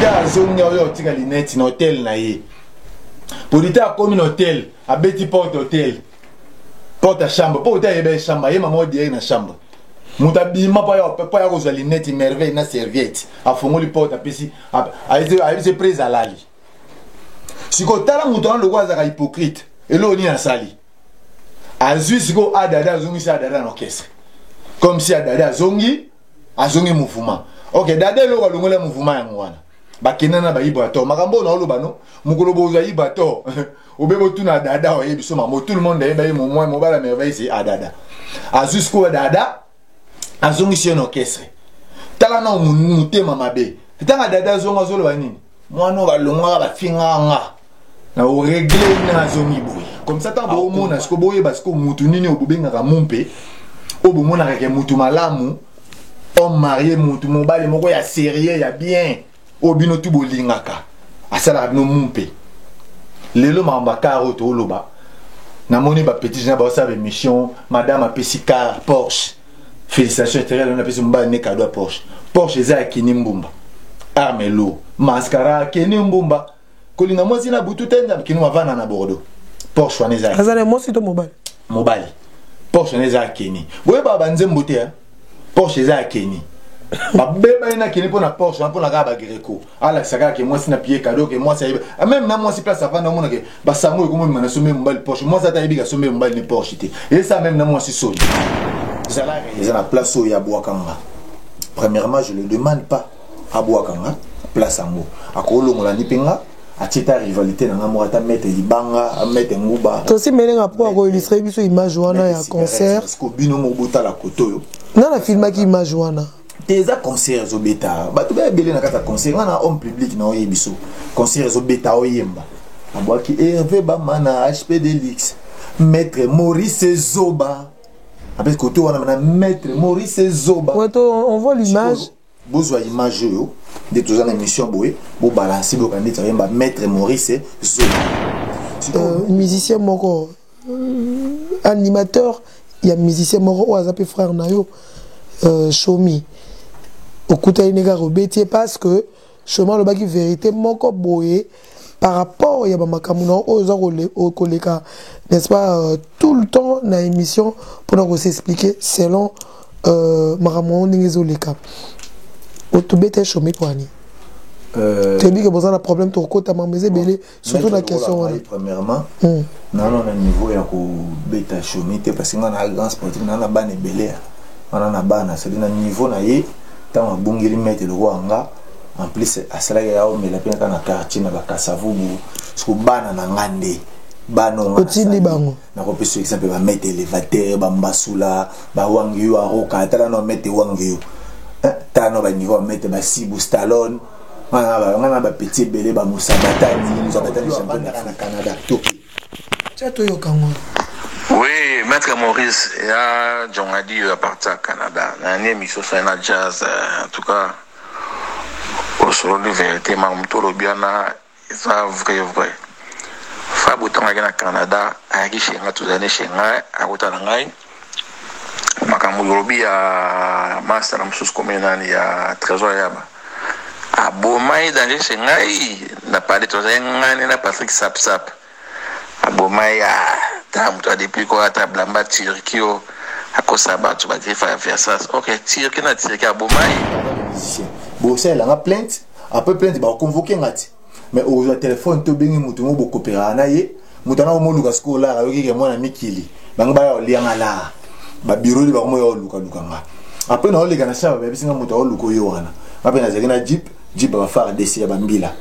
Auditeur a zongi oyo tika linette na hôtel na ye. Auditeur a commis hôtel, a beti porte hôtel. Porte à chambre, pas hôtel ebe chambre, ye maman direct na chambre. Muta bima pa ya kozwa linette merveille na serviette. A fongoli porte a pesi a se prise à lali. Siko tala muta lo kwa za hypocrite. Elo ni na sali. Azui siko adada zongi sa adada na orchestre. Comme si adada zongi mouvement. OK, dada lo kalongola mouvement ya ngwana. Ba kenana ba ibato. Makambo na oloba no. Mukolo boza ibato. Obebo tuna dada o yebiso mamo tout le monde eba ye mo bala merveille c'est adada. Azui siko dada azongi si un orchestre. Tala na mutema mabe. Tanga dada zonga zolo ba nini? Mwana kalongola ba finga nga. Na o régler na zongi boy. Comme ça tant bo mona siko boye parce que mutu nini obubenga ka mumpe. Obo mona ka mutu malamu. Homme marié mutu mobile moko ya sérieux ya bien. Obino tu bolingaka. Asala bino mumpe. Lelo mambaka roto oloba. Na moni ba petit na ba sa mission madame apesika Porsche. Félicitations éternelles on a pesi mba ne cadeau Porsche. Porsche za kini mbumba. Armelo, mascara kini mbumba. Kolinga mwasi na butu tenda kini mavana na Bordeaux. Porsche wana za. Azana mwasi to mobile. Mobile. Porsche wana za kini. Boye ba banzembo te hein. Porsche za kini. Ba beba ina kini pona Porsche pona ka ba Greco. Ala saka ke mwasi na pied cadeau ke mwasi ayiba. Même na mwasi place afana mona ke ba sango ko mo mana somé mobile Porsche. Mwasi ata yibi ka somé mobile ni Porsche te. Et ça même na mwasi soli. Ils ont la place où il y a Boakanga. Premièrement, je ne le demande pas à Boakanga, place en haut. À Kolo Molanipinga, à Tita rivalité dans Namorata, mettre Libanga, à mettre Ngouba. Tu aussi, mais rapport à illustrer une image ou un concert. Parce que Bino Mobuta la Koto. Non, la film qui image ou un. Des concerts au bêta. Bah, tu vas belé dans un concert. On a homme public dans Yebiso. Concert au bêta au Yemba. À Boaki Hervé Bamana, HP Delix, Maître Maurice Zoba. Après côté on a maître Maurice Zoba. On voit l'image. Besoin image de tous en émission boé, beau balancer beau candidat maître Maurice Zoba. Musicien moko animateur, il y a musicien moko ou azapé frère nayo Chomi. Okuta inega robetier parce que chemin le baki vérité moko boé par rapport à Yabamakamuna aux collègues, n'est-ce pas, tout le temps dans l'émission pour nous expliquer selon Maramon Ningezoleka. Au tout bête chômé pour Annie. Tu as dit que vous avez un problème, tu as belé surtout la question. Premièrement, non, on a un niveau où bête chômé parce qu'on a un grand sportif, on a un ban et belé. On a un ban, c'est un niveau où on a un bon mettre le roi en plus à cela il y a mais la peine dans quartier na bakasavubu siko bana na ngande bano otindi bango na ko peso exemple ba mettre élévateur ba mbasula ba wangiyo aroka tala no mettre wangiyo tano ba niveau mettre ba sibu stallone ngana ba petit belé ba musabatani champion na Canada toki chato yo kango. Oui, maître Maurice ya Jongadi à partir Canada na une émission sur la jazz en tout cas. Sur la vérité, je bien vrai. Fabu tanga na Canada, aiki shenga tuzane shenga, akota ngai. Makamu yorobi ya master na msus komena ya trésor yaba. Abomai danje shenga na parler tuzane ngani na Patrick Sapsap. Abomai ya ta mtu depuis ko ata blamba tirikio akosaba tu ba grifa faire ça. OK, tiriki na tiriki abomai. Bon, c'est la plainte. Après plainte, bah convoquer ngati. Mais au téléphone, to bengi mutu mo boko pera na ye. Mutana mo luka skola ka yoki ke mwana mikili. Banga ba yo lianga la. Ba bureau li ba mo yo luka nga. Après na ole kana sha ba bisinga mutu o luko yo wana. Ba pena zekina jeep ba fara desi ya bambila.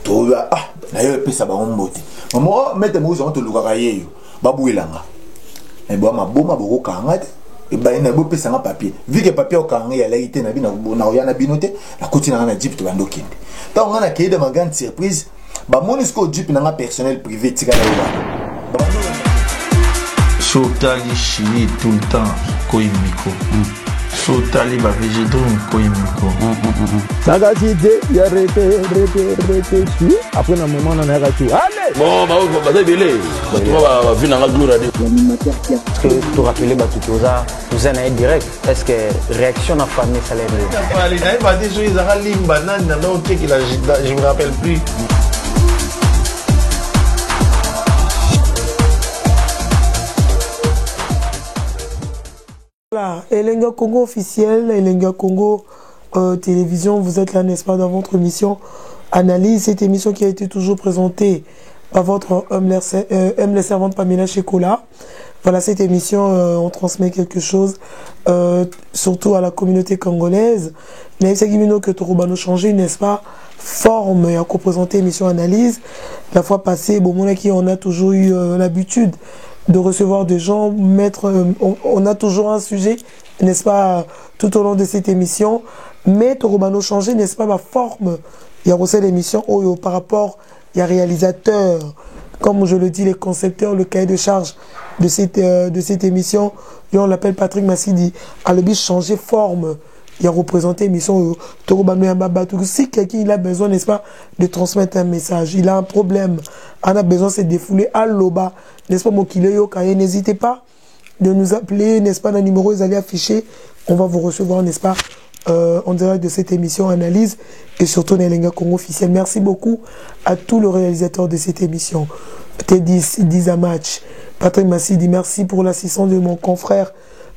To na yo pesa ba mbote. Mamo mete mo zo to luka ka yeyo. Ba builanga. E bo ma boma boko kangati. Et bah il y a beau pesa papier vu que papier au kanga ya laïté na bina na oyana binote la continue na jeep to bando kende tant on a créé de grande surprise ba monisco jeep na personnel privé tika na Shotali chini tout le temps koimiko sotali ba végétaux mikoyi miko nakati te ya rete tu après na moment na nayaka tu allez bon baza ebele bato bavi nanga gloire ade que tu rappelais Toza na direct est-ce que réaction na famille ça l'aide je me rappelle plus. Voilà, Elenga Congo officiel, Elenga Congo télévision, vous êtes là, n'est-ce pas, dans votre émission Analyse, cette émission qui a été toujours présentée par votre humble servante Pamela Chekola. Voilà, cette émission, on transmet quelque chose, surtout à la communauté congolaise. Mais c'est que Torobano changé, n'est-ce pas, forme et à co-présenter émission Analyse. La fois passée, bon, on a toujours eu l'habitude de recevoir des gens, on a toujours un sujet, n'est-ce pas, tout au long de cette émission, mais Torobano changé, n'est-ce pas, ma forme, il y a aussi l'émission par rapport, il y a réalisateur, comme je le dis, les concepteurs, le cahier de charge de cette émission, on l'appelle Patrick Massidi, a le but changer forme, il a représenté l'émission Torobano Yambabatou. Si quelqu'un il a besoin, n'est-ce pas, de transmettre un message, il a un problème, on a besoin de se défouler à l'oba, n'est-ce pas, Mokile Yokaye, n'hésitez pas de nous appeler, n'est-ce pas, le numéro, vous allez afficher, on va vous recevoir, n'est-ce pas, en direct de cette émission Analyse et surtout Nelenga Congo officiel. Merci beaucoup à tous les réalisateurs de cette émission. Teddy Dizamatch, Patrick Massidi, merci pour l'assistance de mon confrère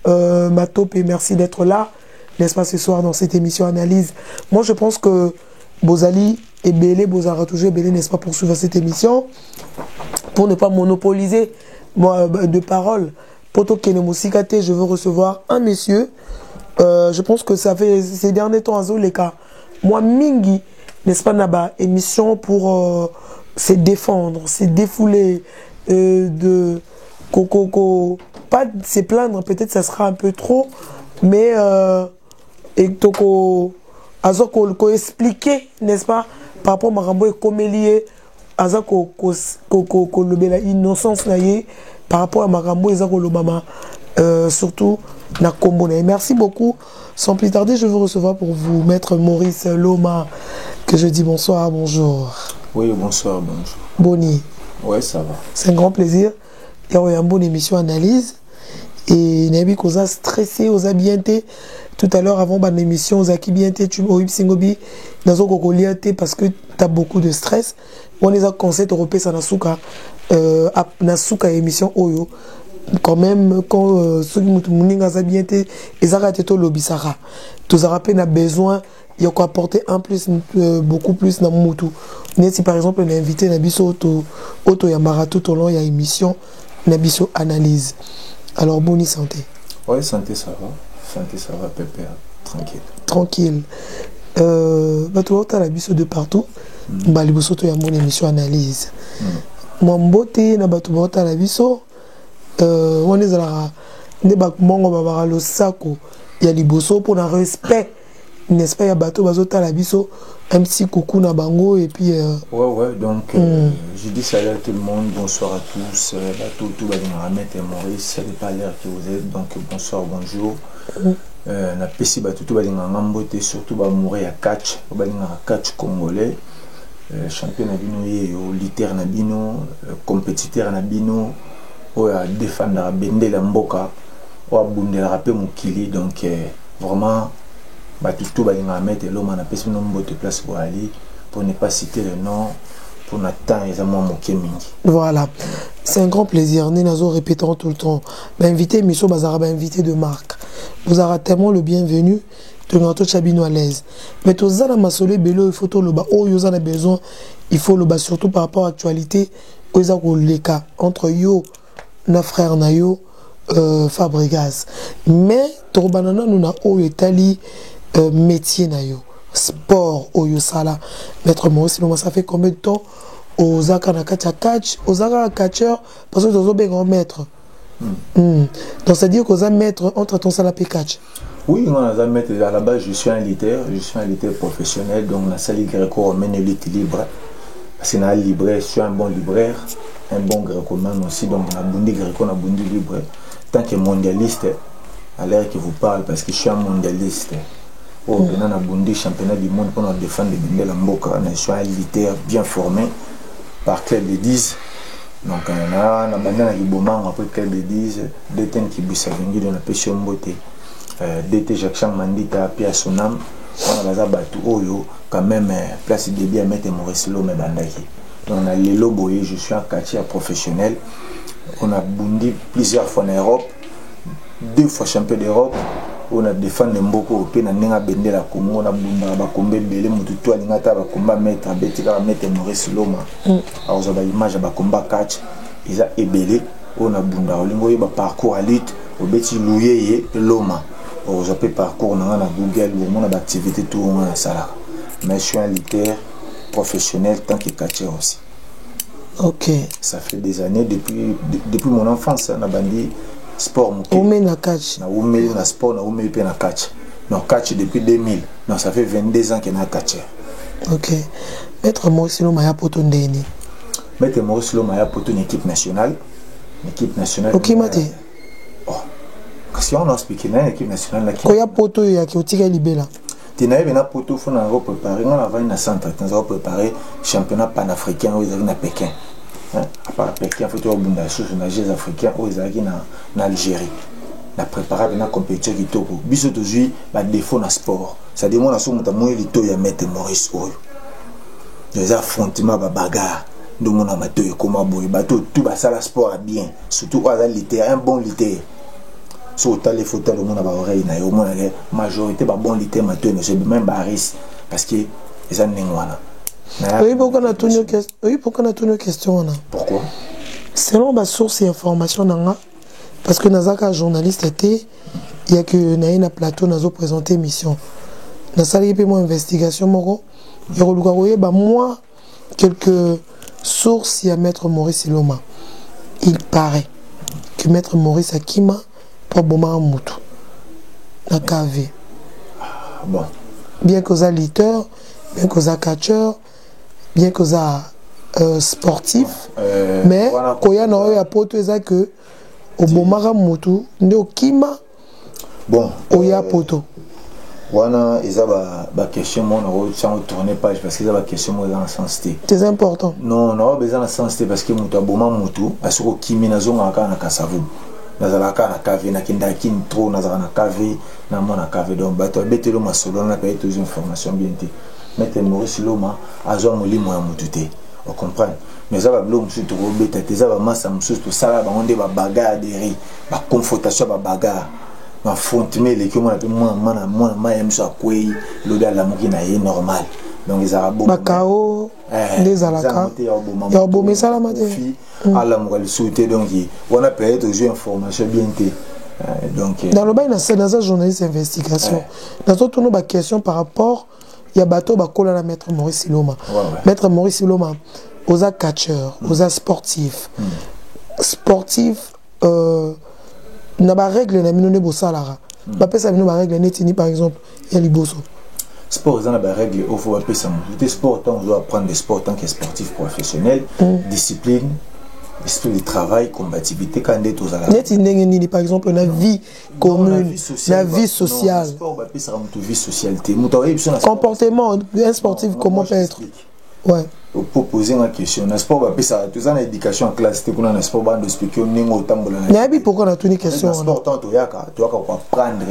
Matop et merci d'être là, n'est-ce pas, ce soir dans cette émission Analyse. Moi je pense que Bozali et Belé, Bozara toujours Belé, n'est-ce pas, pour suivre cette émission, pour ne pas monopoliser de paroles. Poto Kenemosikate, je veux recevoir un monsieur. Je pense que ça fait ces derniers temps à Zoleka. Moi, Mingi, n'est-ce pas, Naba, émission pour se défendre, se défouler, de pas se plaindre, peut-être ça sera un peu trop, mais et toko azoko expliquer, n'est-ce pas, par rapport à Marambo et Comélier, azako le innocence naïe par rapport à Marambo et Zako Lobama, surtout na Kombone. Merci beaucoup. Sans plus tarder, je veux recevoir pour vous Maître Maurice Loma, que je dis bonsoir, bonjour. Oui, bonsoir, bonjour. Boni. Oui, ça va. C'est un grand plaisir. Il y a une bonne émission Analyse. Et Nabi Koza stressé, Oza bien été. Tout à l'heure, avant l'émission, Oza qui bien été, tu m'as Singobi, Nazo Kokoliate, parce que tu as beaucoup de stress. On les a conseillé de repasser Nasuka, Nasuka émission Oyo. Quand même, quand ceux qui m'ont bien été, ils ont raté tout l'obisara. Tous les rappels ont besoin, il y a quoi apporter un plus, beaucoup plus dans mon moutou. Si par exemple, on a invité Nabiso Auto Yamara tout au long, il y a émission Nabiso Analyse. Alors, bonne santé. Oui, santé, ça va. Santé, ça va, pépère. Tranquille. Tranquille. Tu as Nabiso de partout. Baliboso, tu as mon émission Analyse. Moi, mbote, tu as Nabiso. On est là, le sako, il y a les bossos pour le respect, n'est-ce pas? Il y a bateau, bazota la biso, un petit coucou na bango et puis. Ouais, donc je dis salut à tout le monde, bonsoir à tous, bateau, tout va venir à mettre Maurice, ça n'est pas l'air que vous êtes, donc bonsoir, bonjour. Na pesi bateau, tout va venir à Mambote, surtout va mourir à catch, va venir à catch congolais, champion Nabino, litter Nabino, compétiteur Nabino. Ou à défendre la bende la mboka ou à bounder la rapé mukili donc vraiment tout va y mettre l'homme en appelle son nombre de place pour aller pour ne pas citer le nom pour n'attendre les amants mingi. Voilà, c'est un grand plaisir. Nous nous répétons tout le temps. Invité Misso Bazara, invité de marque. Vous aurez tellement le bienvenu. Tu as Chabino à l'aise. Mais tout ça, la masolé bello, il faut tout le bas. Oh, vous en avez besoin. Il faut le bas surtout par rapport à l'actualité. Vous avez les cas entre yo. Na frère na yo Fabregas mais Torbanana nous na oyo tali métier na yo sport oyo sala Maître Maurice Loma, ça fait combien de temps aux akana catch aux akana catcheur parce que aux obéis maître donc c'est à dire qu'aux maître entre ton sala catch. Oui, on a maître à la base je suis un lutteur professionnel donc la salle gréco-romaine lutte libre. C'est un libraire, je suis un bon libraire, un bon gréco-man aussi, donc on a bondi gréco, on a bondi libre. Tant que mondialiste, à l'heure que vous parle, parce que je suis un mondialiste. Oh, on a bondi championnat du monde pour défendre les Mboka. Je suis un militaire bien formé par Club de 10. Donc, on a après Club de 10, DT qui bouge dans la pêche en beauté. DT Jacques Chang Mandita, Pia Sonam, on a battu Oyo, quand même, place de débit à mettre Maurice Lome et Bandaki. On a Lelo Boye, je suis un catcheur professionnel. On a bondi plusieurs fois en Europe, 2 fois champion d'Europe. On a défendu Mboko au pays, on a bendé la Congo, on a bombé Belé, Moutou, on a combat mettre Maurice Loma. Alors, on a l'image de combat catch, ils ont ébélé, on a bombé, on a parcours à lutte, on a loué Loma. On a fait parcours, on a Google, on a activité tout le monde. Mais je suis un lutteur professionnel tant que catcheur aussi. Ok. Ça fait des années, depuis mon enfance, on a bandit. Sport Oumé na catch. Na oumé na sport, na oumé pe na catch. Non, catch depuis 2000. Non, ça fait 22 ans qu'il y a catcher. Ok. Maître Maurice Loma ya poto ndeni. Maître Maurice Loma ya poto une équipe nationale. Une équipe nationale. Ok, mate. Oh. Si on a expliqué une équipe nationale là qui. Koya poto ya ki otika libela. Tinaye bena poto faut na préparer, on a na centre, on a préparer championnat panafricain où ils arrivent à Pékin. À part Pékin, il faut que les Jeux africains aux Algérie. La préparer la compétition qui topo. Biso toujours ba défaut dans sport. Ça demande à son montamment il to ya mettre Maurice Oyo. Les affrontements ba bagarre. De mon amateur comme boy bateau tout ba ça la sport bien. Surtout à littéraire un bon littéraire. Sur les photos de mon oreille na yo mon majorité ba bon littéraire amateur ne c'est même baris parce que les anengwana. Oui, pourquoi on a tourné une question? Oui, pourquoi on a tourné une question? Pourquoi? Selon ma source et information, parce que Nazaka journaliste était, il y a que Naïna Plateau n'a présenté mission. Dans ça, il y a une investigation, il y a moi quelques sources, il y a Maître Maurice Loma. Il paraît que Maître Maurice Akima pour Boma Moutou, na KV. Bon. Bien que ça lutteur, bien que ça catcheur, bien que ça sportif, mais quand il y a un poto que au bomara mutu nde okima bon oya poto wana eza ba question mon on tourner page parce que ça ba question moi dans sens té c'est important non besoin dans sens té parce que mutu aboma mutu asoko kimi na zonga kana kasavu nazala kana kave na kinda kin trop nazala na kave na mona kave donc bato betelo masolo na paye toujours information bien té Maître Maurice Loma azwa molimo ya mutu té on comprend mais ça va bloquer sur tout rebeta ça va massa monsieur tout ça là on dit ba bagarre des ba confrontation ba bagarre ba frontimer les que moi aime ça quoi le gars la mokina est normal donc ils arabes ba kao les alaka ya bo mais ça la matin ala mo le souhaiter donc on a payé toujours information bien té donc dans le bain dans ça journaliste investigation dans toute nos questions par rapport il y a bateau ba kola la Maître Maurice Loma Maître Maurice Loma aux catcheurs, aux sportifs. Sportifs, n'a pas règle, n'a pas de salaire. Pas ça, n'a pas règle, n'est par exemple, il y a les bossos. Sport, n'a pas règle, il faut appeler ça. Le sport, on doit apprendre des sports tant que sportif professionnel, discipline, esprit de travail, combativité, quand on est aux alarmes. Par exemple, la vie commune, la vie sociale. Sport, appeler ça vie socialité. Comportement, un sportif, comment peut être? Ouais. Pour poser une question, n'est-ce pas? Ça, tout ça, l'éducation en classe, c'est qu'on a un sport, on doit expliquer au niveau de la pourquoi on a toutes les questions? C'est important, tu dois apprendre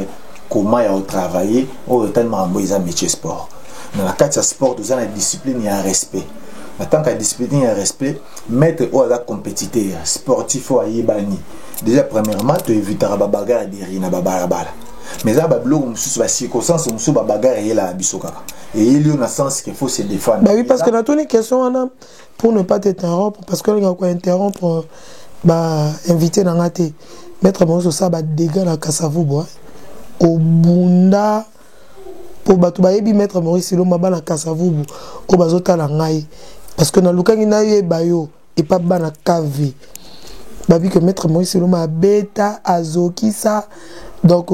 comment il faut travailler, au tellement un métier sport. Dans la carte sport, tout ça, la discipline et un respect. En tant que discipline et un respect, mettre au compétiteur, sportif ou aïbani. Déjà, premièrement, tu éviteras la bagarre de rire, la bagarre. Mais ça, la circonstance, c'est la bagarre et la bisoka. Et il y a un sens qu'il faut se défendre. Bah oui, parce que dans toutes les questions, pour ne pas t'interrompre, parce que nous avons interrompre, inviter dans la tête, mettre mon ça, dégâts la Kassavou, au Bunda, pour mettre Maurice Loma na Kassavou, au Bazota la Ngai. Parce que dans le cas, il y a Bayo, et pas na KV. Babi que mettre Maurice Loma bêta, azoki, ça. Donc,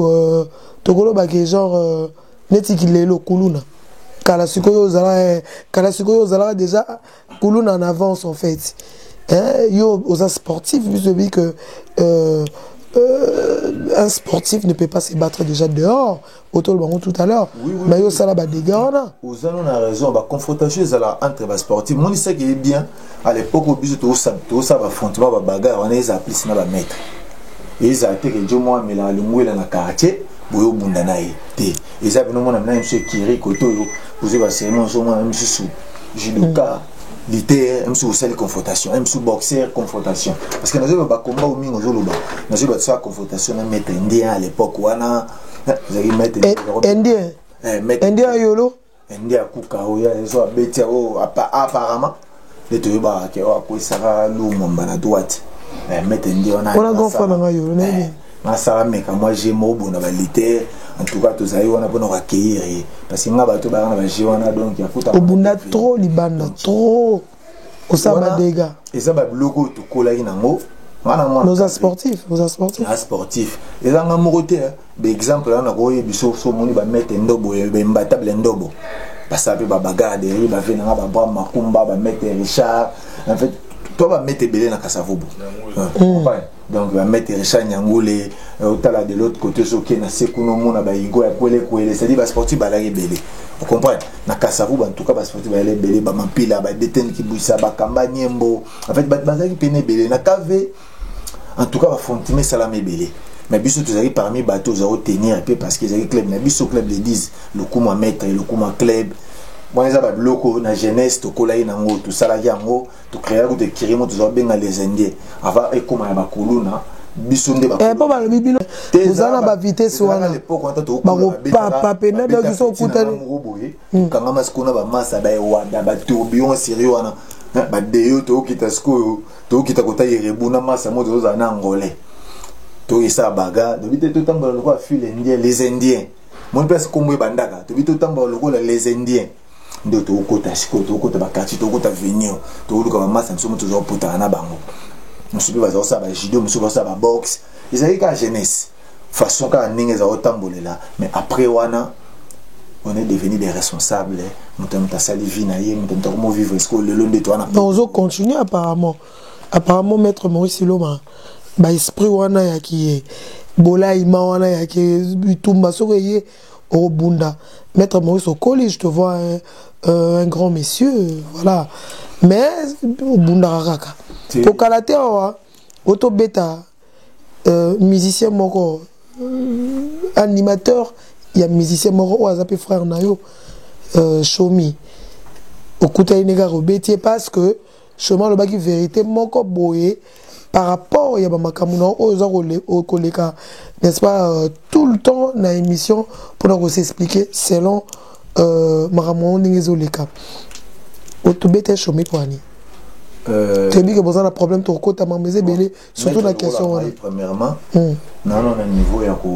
Togolo, genre, neti ki lelo kuluna. Kalasikoyo Zala déjà kuluna en avance en fait. Yo, aux sportifs, je dis que un sportif ne peut pas se battre déjà dehors. Autour le tout à l'heure. Mais il y a ça là, des gars. Vous avez raison. La confrontation entre les sportifs. Moi, je sais qu'il est bien. À l'époque, au but, tout ça va affrontement, va bagarre. On est appelé ça va mettre. Et ils ont été que Dieu moi, mais la lungue dans le quartier, boyo bundanaï. Et ils ont venu mon monsieur Kiri Koto. Vous avez passé mon jour, moi, monsieur Sou, judoka. L'été, même si vous savez confrontation, même si vous boxez confrontation. Parce que nous avons un combat au milieu de l'Oba. Nous avons une confrontation avec mettre indien à l'époque. Vous avez mettre indien. Indien yolo. Indien kuka. Ils ont bêté apparemment. Les deux bas qui ont quoi ça va l'oumba na droite. Mettre indien on a. On a gonflé dans la yolo. Ça va mais moi j'ai mot bon dans l'été. En tout cas, tous les on a pour accueillir parce que nous avons donc il y a au bunda trop libanda trop au sabbat des gars et ça va logo tout coller nango nos sportifs sportifs et ça nga moroté exemple là na ko biso so moni ba mettre ndobo be mbatable ndobo parce que ba bagarre derrière ba venir ba bra makumba ba mettre Richard en fait toi va mettre belé na Kasavubu donc va mettre Richard Nyangole au-delà de l'autre côté ce qui est na sekuno mona ba igo ya kwele c'est-à-dire ba sportif ba la belé vous comprenez na Kasavubu en tout cas ba sportif ba la belé ba mampila ba détenu qui bouissa ba kamba nyembo en fait ba qui peine belé na kave en tout cas va fontime salame belé mais biso tous arrivent parmi bateaux za tenir un peu parce que les club na biso club les disent le coup ma maître le coup ma club moi les abad locaux na jeunesse to kolai nango tout ça là yango to créer de kirimo to benga les indiens avant et comme ya bakuluna biso nde ba pas mal bibino vous en a ba vitesse wana l'époque on to pas pena donc ils sont coutani kanga maskona ba masa ba wada ba tourbillon sérieux wana ba deyo to kitasko to kitakota yerebuna masa mo to za na ngolais to isa baga de vite tout tambola lokwa file indien les indiens mon place comme bandaka de vite tout tambola lokwa les indiens ndo to kota siko to kota bakati to kota venir to luka masa msomo to zo puta na bango musubi bazo sa ba judo musubi sa ba boxe ils avaient ka jeunesse façon ka ninga za otambolela mais après wana on est devenu des responsables mutam ta salivi na ye mutam ta comment vivre est-ce que le long de toi na on zo continue apparemment maître Maurice Loma ba esprit wana ya ki bola ima wana ya ki bitumba soko ye au bunda maître Maurice au collège je te vois un grand monsieur voilà mais au bunda raka au karaté auto beta musicien moko animateur il y a musicien moko azape frère nayo Shomi au kuta inega robetier parce que chemin le baki vérité moko boye par rapport il y a makamuno aux collègues n'est-ce pas tout le temps dans l'émission pour nous expliquer selon makamuno n'ingezoleka autobete Shomi kwani tu dis que vous avez un problème tu côté mamezé belé surtout la question premièrement non on niveau ya ko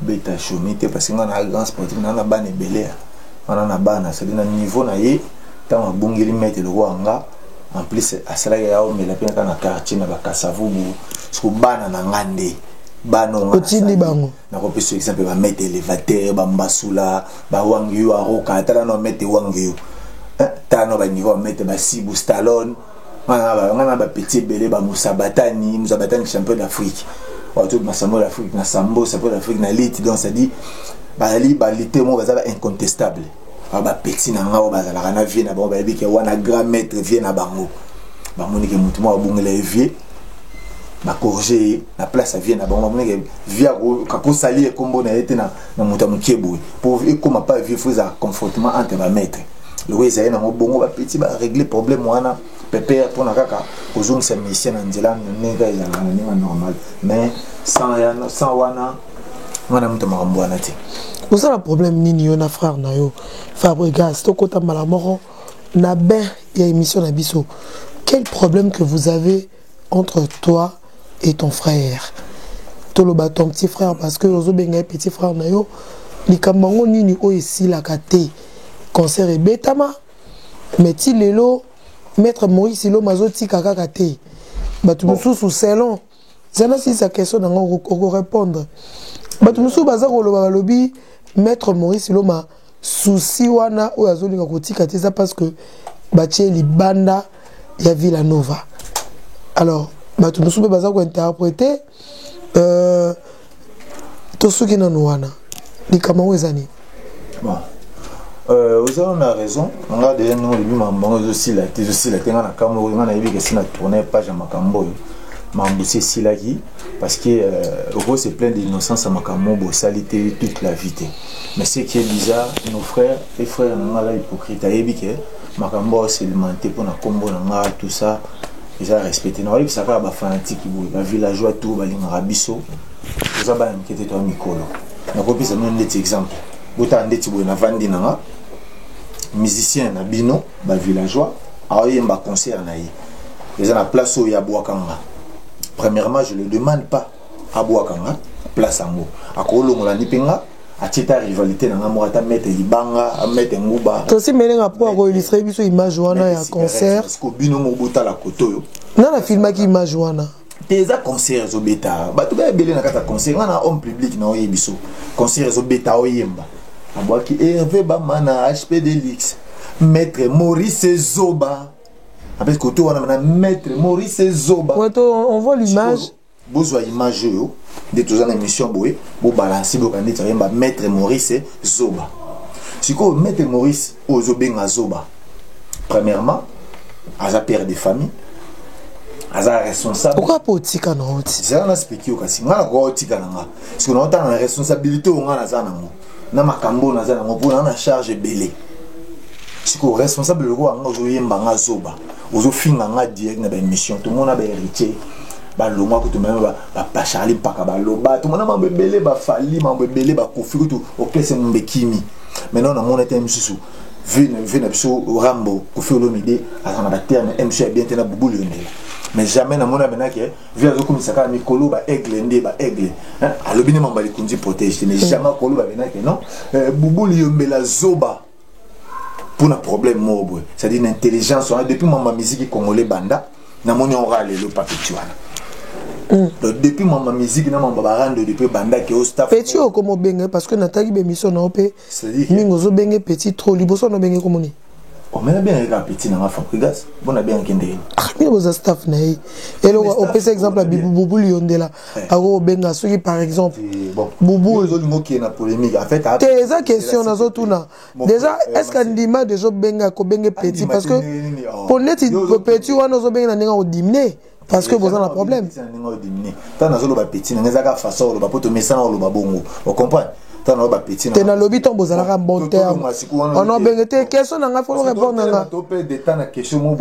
beta Shomi parce que on a grand sportif on a bane belé on a bana c'est dans niveau na ye tant bongeli mettre le wanga en plus à cela ya o mais la peine dans quartier na Kasavubu so bana na ngande bano otindi bango na ko pese exemple ba mettre élévateur ba mbasula ba wangiyo aroka tala no mettre wangiyo tano ba niveau mettre ba sibu stallone ngana ba petit belé ba musabatani champion d'Afrique autour de Massamo d'Afrique na sambo champion d'Afrique na lit donc ça dit ba lité mo ba incontestable ba petit na ngao ba la na vie na ba ba bi ke wana grand maître vie na bango ba moni ke mutu mo bongela vie ba corriger na place vie na bango moni ke vie ka ko sali e kombo na été na mutu mukebo pour comme pas vie faut un confrontement entre ba maître le oui ça na mo bongo ba petit ba régler problème wana pépère pour na kaka kozong sa mission na nzela nega ya na normal mais sans wana wana mutu makambo wana ti. Vous avez un problème nini na frère na yo Fabregas to kota malamoro na ben ya émission na biso. Quel problème que vous avez entre toi et ton frère? Toloba ton petit frère parce que ozo benga petit frère na yo likambango nini o esi la kate concert et betama mais ti lelo maître Maurice Lo mazoti kaka kate batu mususu selon zana si sa question na ngo répondre batu mususu baza ko loba lobi maître Maurice Loma souci wana o azolinga kotika te ça parce que batie libanda ya Villanova alors batu mususu baza ko interpréter tosuki na noana likama wezani bon vous avez raison on a déjà nous le mambo aussi la tenga na kambo on a vu que c'est na tourner page à makambo mambo c'est silaki parce que Rose c'est plein d'innocence à makambo salité toute la vie mais ce qui est bizarre nos frères et frères on a la hypocrite à que makambo c'est alimenté pour na kombo na tout ça ils ont respecté na wali ça ka ba fanatique ba villageois tout ba linga biso vous avez inquiété toi mikolo na copie ça nous des exemples bota ndeti boy na vandi na musicien na bino ba villageois aoyemba concert na yi ils ont la place où ya boakanga premièrement je le demande pas à boakanga place ango akolongola nipenga atita rivalité na mo ata mettre libanga a mettre nguba to si melenga pour ko illustrer biso image wana ya concert parce que bino mo bota la koto na la filma ki image wana des concerts au bêta ba to ba belé na kata concert na homme public na oyebiso concerts au bêta oyemba aboaki Hervé Bamana HP Delix maître Maurice Zoba avec koto wana na maître Maurice Zoba ouais, on voit l'image besoin image yo de tous en émission boé bo balancer bo kanita yemba maître Maurice Zoba siko maître Maurice ozobenga Zoba premièrement aza père de famille aza responsable pourquoi pas tika na oti ça na expliquer au kasi ngala ko tika na nga parce que on a responsabilité on a za nango na makambo na za nango pour na charge belé siko responsable le ko nga ozoyemba nga Zoba ozofinga nga direct na ba émission tout monde a ba héritier ba loma ko to même ba Charlie paka ba loba tout monde mambe belé ba fali mambe belé ba kofi tout au pèse mambe kimi maintenant na mon était msusu vina biso Rambo kofi olomide azana ba terme MC bien tena bubu le mais jamais na mona benake via comme ça ka mikolo ba aigle ndé ba aigle hein alobini mamba li kundi protège mais jamais kolo ba benake non bubu li yombela Zoba pour un problème mobile c'est-à-dire une intelligence depuis ma musique congolais banda na moni on rale le papituana donc depuis ma musique na mamba barande depuis banda ke au staff petit o comme benga parce que nataki be mission na opé c'est-à-dire mingo zo benga petit trop liboso no benga comme ni on mena bien avec petit na Fabrigas bon a bien kende mais vos staff na et le on peut exemple Boubou Liondela aro benga ceux par exemple Boubou zo qui est na polémique en fait tes ça question na zo tuna déjà est-ce qu'andima déjà benga ko benga petit parce que pour net petit wana zo benga na ninga o diminuer parce que vous avez un problème tant na zo lo ba petit na ngeza façon lo ba poto messana lo ba bongo on comprend t'es dans le biton vous allez bon terme on a bien été question n'a pas faut répondre là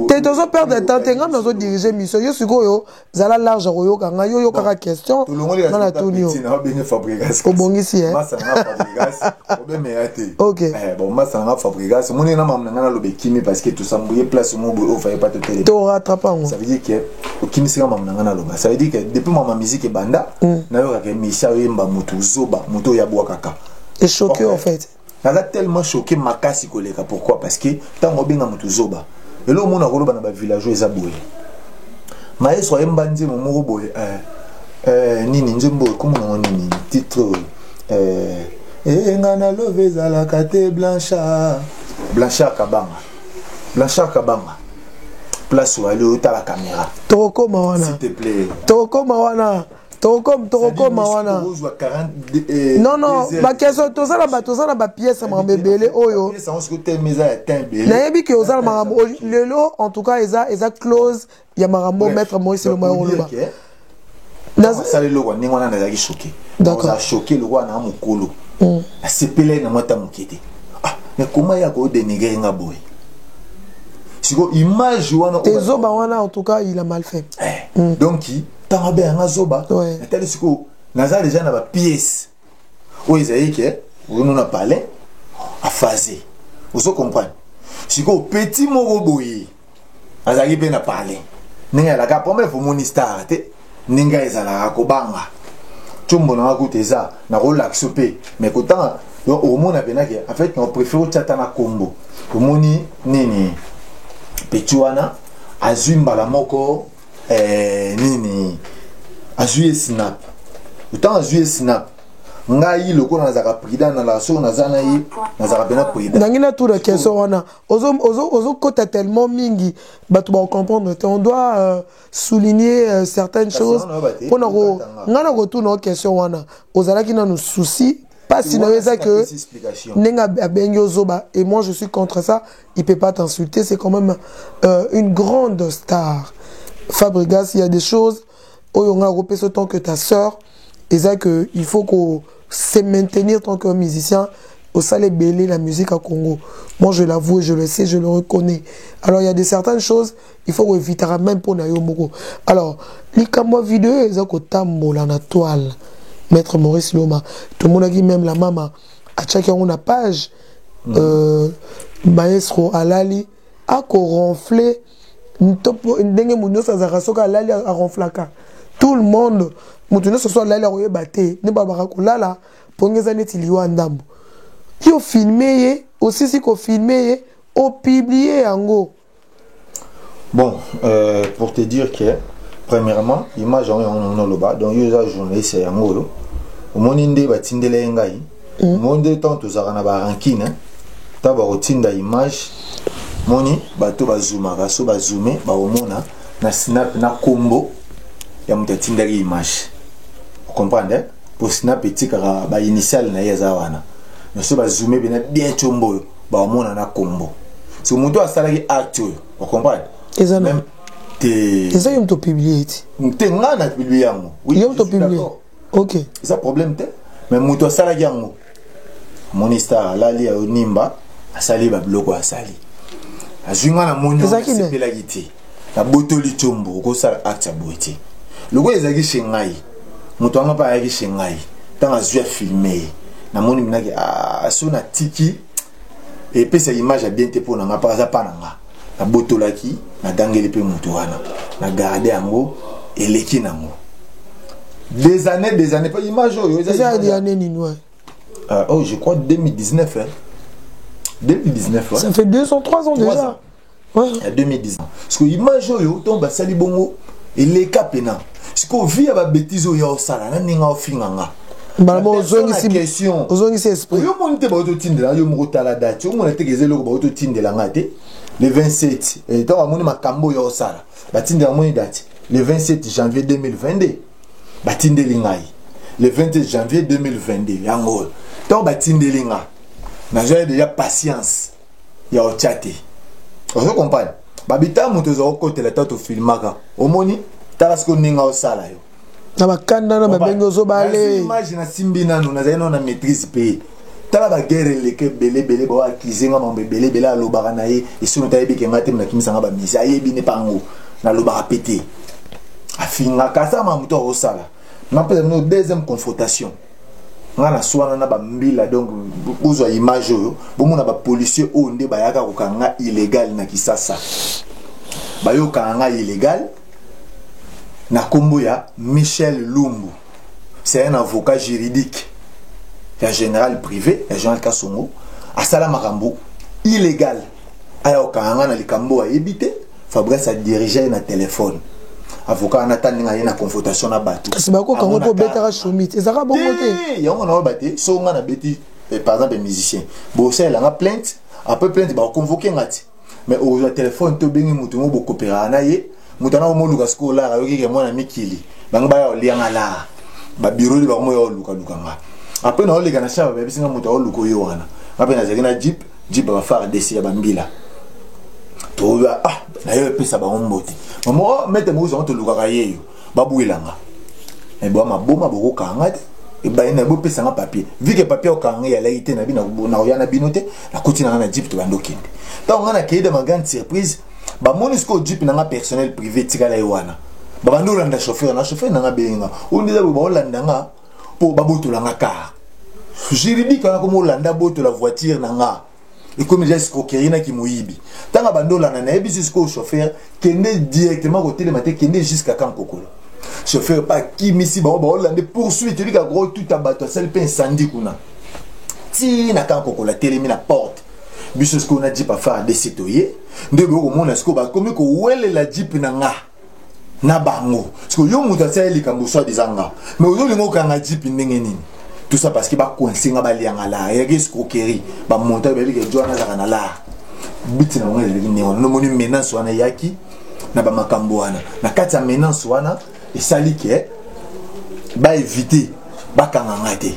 t'es dans un perdre de temps t'es dans un diriger mission yo siko yo zala large yo kanga yo kaka question dans la tournio au bon ici hein ok bon massa na Fabrigas mon na mam na lo bekimi parce que tout ça mbouye place mo au fallait pas te télé to rattrapant ça veut dire que au kimi sika mam na lo ça veut dire que depuis ma musique banda na yo ka misa yemba mutu Zoba mutu ya bwa kaka et choqué en fait. Elle a tellement choqué Makasi Koleka. Pourquoi? Parce que tant qu'on a mutu Zoba. Et là, on a un dans village où Zaboué. Maestro Mbandi mon moroboy. Nini Nzembo comment on nini titre. Ngana love la kate Blanchard. Blanchard Kabanga. Blanchard Kabanga. Place où aller où t'as la caméra. Toko Mawana. S'il te plaît. Toko Mawana. Toko mawana non non ba question to ça na ba pièce ma belé oyo na yebi que ozala marambo lelo en tout cas eza close ya marambo maître Moïse le moyo loba na ça le roi ni wana na choqué d'accord choqué le roi na mukolo a sepelé na mata mukete ah mais comment ya ko dénigrer nga boy siko image wana Zoba wana en tout cas il a mal fait donc tant bien un Zoba tel siko naza déjà na ba pièce où ils que on a parlé à phaser vous comprenez siko petit moko boyi azali pe na parler ninga la ka pombe fo moni star te ninga ezala ko banga chombo na ko teza na relax pe mais kotan donc au monde abenaki en fait on préfère chata na combo au moni nini petuana azumba la moko nini a joué snap autant a joué snap ngai loko nazaka président na la so nazana yi nazaka pena président nangina tout la question wana ozo kota tellement mingi bato ba comprendre on doit souligner certaines choses pour ngana ko tout no question wana ozalaki na nos soucis pas sinon ça que nenga bengi ozoba et moi je suis contre ça il peut pas t'insulter c'est quand même une grande star Fabregas il y a des choses où on a repéré ce temps que ta sœur et ça que il faut qu'on se maintenir tant que musicien au salé belé la musique à Congo. Moi je l'avoue, je le sais, je le reconnais. Alors il y a des certaines choses, il faut qu'on évite même pour Nayo Moko. Alors, les caméras vidéo, ils ont tambo la toile. Maître Maurice Loma, tout le monde a dit même la maman. À chacun on a page. Maestro Alali a ronflé. Tout le monde mutuno ce soit là la roye baté ne babara ko lala pongeza neti liwa ndambo yo filmer aussi si ko filmer au publier yango bon pour te dire que premièrement image on lo ba donc yo za journaliste yango au moninde batindele ngai monde tant to zara na ba rankine ta ba rotinda image moni bato bazuma baso bazume ba omona na snap na combo ya mutatindaki image comprendre pour snap petit car ba initial na yeza wana no so ba zoomer bien chombo ba omona na combo so muto asalaki acte on comprendre même te ça yom to publier te ngana publier yango oui yom to publier OK ça problème te mais muto asalaki yango monista lali ya onimba asali ba bloko asali azunga na monyo sepela giti na botoli chombo ko sala acte boiti loko ezaki shengai muto anga pa yaki shengai tanga zwa filmer na moni minaki asona tiki et pesa image a bien te pona nga pa za pananga na botolaki na dangeli pe muto wana na garder yango eleki nango des années pas image yo ça des années ni noir oh je crois 2019 hein 2019 ouais. Ça fait 203 ans déjà ouais 2010 parce que image yo tomba sali bongo eleka pena ce qu'on vit à bêtise au sala na ninga ofinganga balamo ozongi si esprit yo monte ba ototindela yo mokotala date yo mona tekezelo ba ototindela ngate le 27 et donc amoni makambo yo sala batindela moni date le 27 janvier 2022 batindeli ngai le 27 janvier 2022 yango donc batindeli nga na j'ai déjà patience ya ochate vous comprenez babita moto zo côté la tête au filmaka omoni tarasko ninga osala yo na bakanda na babengo zo bale image na simbina no na zaino na maîtrise pe tala ba guerre leke belé ba akizenga mambe belé alobaka na ye esino tayebi ke ngate na kimisanga ba misi ayebi ne pango na lobaka pété afinga kasa mamuto osala na peut no deuxième confrontation ngana swana na ba mbila donc bozwa image yo bomona ba policier o nde ba yaka kokanga illégal na Kisasa ba yo kanga illégal na kombo ya Michel Lumbu c'est un avocat juridique un général privé un général Kasongo asala makambo illégal aya okanga na likambo a ebité Fabrice a dirigé na téléphone avocat natani nga na confrontation na batu kasi bako kango po betara chomit ezaka bongo te yango na baté so nga na beti par exemple musicien bo c'est la plainte après plainte ba convoquer ngati mais au téléphone to bengi mutu ngo bokopera na ye mutana mo luka skola ka yoki ke mona mikili banga ba yo lianga la ba bureau li ba mo yo luka nga après na ole kana shaba ba bisinga mutu o luko yo wana ngabe na zekina jeep ba fara desi ya bambila to na yo pesa ba ombote mamo mete mo zo to luka ka yeyo babuelanga e bo maboma boko kanga te e ba ina bo pesa nga papier vu que papier o kanga ya laité na bina na oyana binote na kotina na jeep to bandokende ta ngana keide magante surprise ba monisco jeep na nga personnel privé tikala yowana ba bandola nda chauffeur na nga benga ondeza bo olanda nga po babotola nga car juridique na ko mo landa botola voiture na nga et comme j'ai escroquerie na ki moyibi tanga bandola na yebi jusqu'au chauffeur kende directement côté le matin kende jusqu'à Kankokolo chauffeur pas qui misi ba olanda poursuite lui ka gros tout abato seul pain incendie kuna ti na Kankokolo télémi na porte biso ce qu'on a dit pas faire des citoyens nde bo ko mona ce ko ba comme ko wele la jeep na nga na bango parce que yo muta sa likambo so dizanga mais ozo lingo ka nga jeep ndenge nini tout ça parce que ba coincé nga ba lianga la ya que escroquerie ba monter ba que Joana za kana la biti na ngwe le on no moni menace wana yaki na ba makambo wana na kati ya menace wana esali ke ba éviter ba kanganga te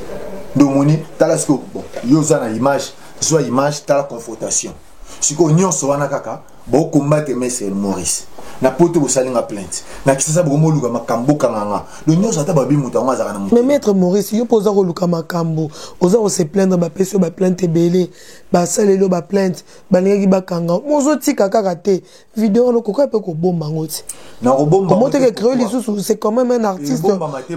donc moni tala ce que bon yo za na image soit image tala confrontation siko nyonso wana kaka ba combattre Maître Maurice na poto bosalinga plainte na kisasa bomo luka makambo kanganga le nyonso ata babi muta ngwa zaka na muta mais Maître Maurice yo poza ko luka makambo oza ko se plaindre ba peso ba plainte belé ba salelo ba plainte ba ngeki ba kanga mozo tika kaka te vidéo lo kokwa pe ko bomba ngoti na ko bomba comment te créer les sous c'est quand même un artiste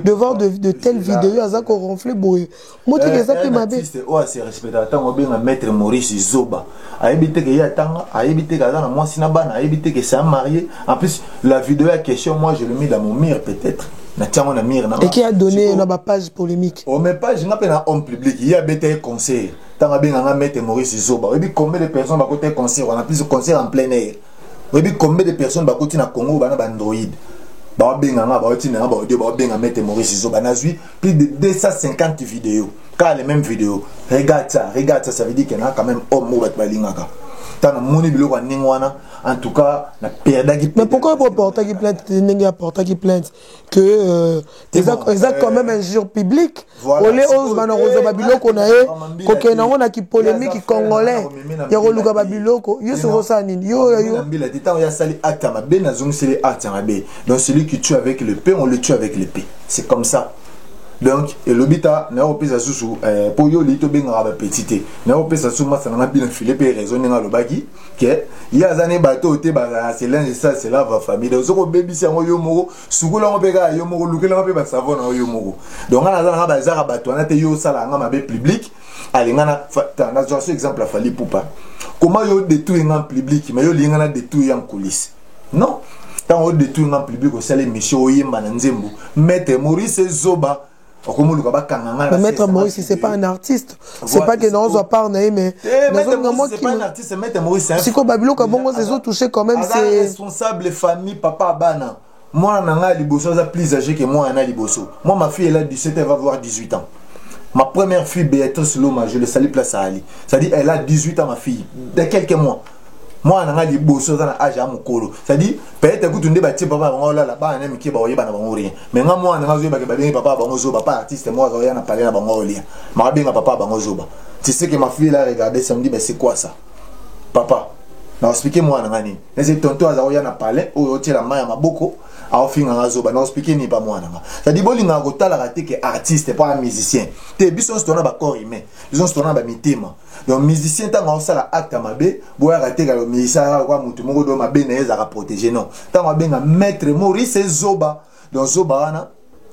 devant de telles vidéos aza ko ronfler boy moto ke ça pe mabe artiste o se respecta tango benga Maître Maurice Zoba ayebite ke ya tanga ayebite ka na moi sina bana ayebite ke c'est marié. En plus, la vidéo à question, moi je l'ai mis dans mon mire peut-être. Et qui a donné une page polémique. Oh, mais pas, je n'ai pas un homme public. Il y a des conseils. Tant que bien on Maître Maurice Zoba. Et puis combien de personnes vont côté concert? On a plus de concerts en plein air. Et puis combien de personnes vont côté na Congo, on a Android. Bah bien on a audio, bah bien on Maître Maurice Zoba. On a vu plus de 250 vidéos. Car les mêmes vidéos. Regarde ça, ça veut dire qu'il y a quand même homme ou balingaka. En tout cas, la période. Mais pourquoi pour porter qui plainte, que ils quand même un jour public. On les ose malheureusement babilo qu'on a qui polémique congolais. Il y a Roluga babiloko. Yo sur ça nini. Yo. Donc celui qui tue avec le paix, on le tue avec l'épée. C'est comme ça. Donc, et l'obita, n'a pas pris sous pour yo lito benga ba petite. N'a pas pris sous ma sana bien Philippe raisonner dans le baki que il y a des bateau te ba c'est l'un de ça c'est là va famille. Donc so baby c'est yo moro, sukula on pega yo moro lukela on pe ba savon na yo moro. Donc on a ba zara bateau na te yo sala nga mabe public. Allez ngana na genre exemple Fally Ipupa. Comment yo détruire en public mais yo lingana détruire en coulisses. Non. Tant on détruire en public au salé monsieur oyemba na nzembo. Maître Maurice Zoba. Maître Maurice, c'est pas un artiste. C'est pas que non, on doit pas en mais. C'est pas un artiste, c'est Maître Maurice. Si quoi Babylon, comme on s'est touché quand même, c'est responsable famille, papa Bana. Moi, Nanga Liboso, ça plus âgé que moi, Anna Liboso. Moi, ma fille, elle a 17 ans, elle va avoir 18 ans. Ma première fille, Béatrice Loma, je le salue place à Ali. C'est-à-dire, elle a 18 ans, ma fille, de quelques mois. Moi, Nanga Liboso, ça n'a âge à mon colo. C'est-à-dire, peut-être que tu ne débattes pas, papa, là, là-bas, un ami qui va y avoir rien. Mais moi, Nanga Zoba, papa, Bangozo, papa, artiste, moi, je vais en parler à Bangolia. Ma bien, papa, Bangozoba. Tu sais que ma fille, là, regardé, ça me dit, mais c'est quoi ça? Papa, non, expliquez-moi, Nangani. Les tonton, ils ont parlé, ou ils ont la main à ma boko. A offrir un zoba, non expliquer ni pas moi nanga. Ça dit boli nga gota la raté que artiste pas un musicien. Te bison se tona ba corps humain. Bison se tona ba mitema. Donc musicien tant nga osala acte mabe, boya raté ka musicien kwa mutu moko do mabe na eza ka protéger non. Tant nga benga Maître Maurice Zoba. Donc Zoba wana.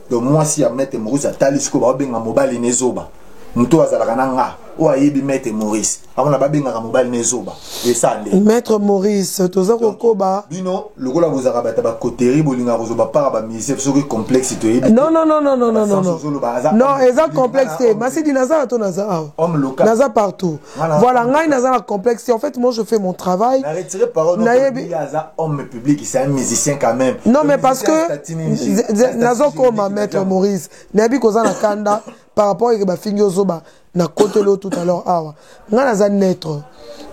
Donc moi si ya Maître Maurice atali siko ba benga mobile ne Zoba. Mutu azala kananga. Ou ayebi Maître Maurice. Avant la babenga ka mobile ne Zoba. Et ça ndé. Maître Maurice, toza kokoba. Bino, le gola vous arabata ba coterie bolinga rozoba para ba musicien so que complexe to yebi. Non. Non, eza complexe. Masi di naza to naza. Homme local. Naza partout. Voilà, ngai naza na complexe. En fait, moi je fais mon travail. Na retiré parole il y a homme public, c'est un musicien quand même. Non, mais parce que nazo koma Maître Maurice. Nabi koza na kanda par rapport à Fingo Zoba. Na côté l'eau tout à l'heure. Nga naza naître.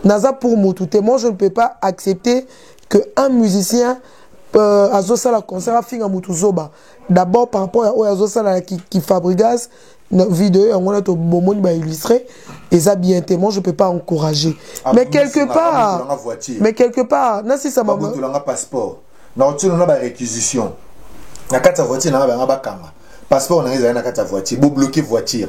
Naza pour moutouté. Moi je ne peux pas accepter qu'un musicien azosa la concert à finga moutuzoba. D'abord par rapport à azosa la qui fabrique une vidéo on a tout bon monde illustré et ça bien été. Moi je peux pas encourager. Mais quelque part, non si ça m'a passeport. Non tu n'as pas réquisition. Na carte voiture na ba kanga. Passeport on a na carte voiture. Bo bloquer voiture.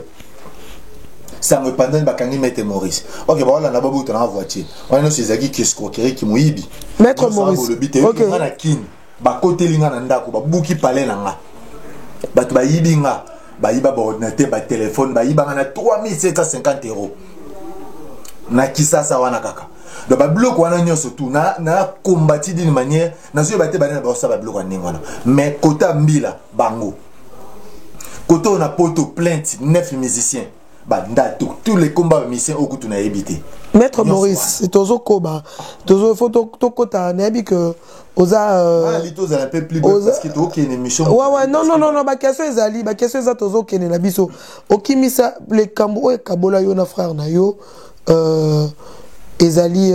Ça me pendant bakangi Maître Maurice. OK, bon là na babu to na voiture. On a ces agi qui escroquerie qui moyibi. Maître Maurice. OK. Na kin. Ba côté linga na ndako ba buki palais na nga. Ba to ba yibinga, ba yiba ba ordinateur, ba téléphone, ba yiba na 3750 €. Na kisasa wana kaka. Donc ba bloc wana nyoso tout na combattu d'une manière, na zo ba te ba na ba sa ba bloc wana ngwana. Mais côté mbila bango. Côté on a poto plainte 9 musiciens. bandato tous les combats mission au kutu na ebité Maître Maurice, c'est Tozo Koba. Tozo photo Tokota Nebi que Oza Lito za un peu plus beau parce que tu OK une émission. Ouais non ba question ezali, ba question za Tozo Kene na biso. Okimisa le Kambo e Kabola yo na frère na yo ezali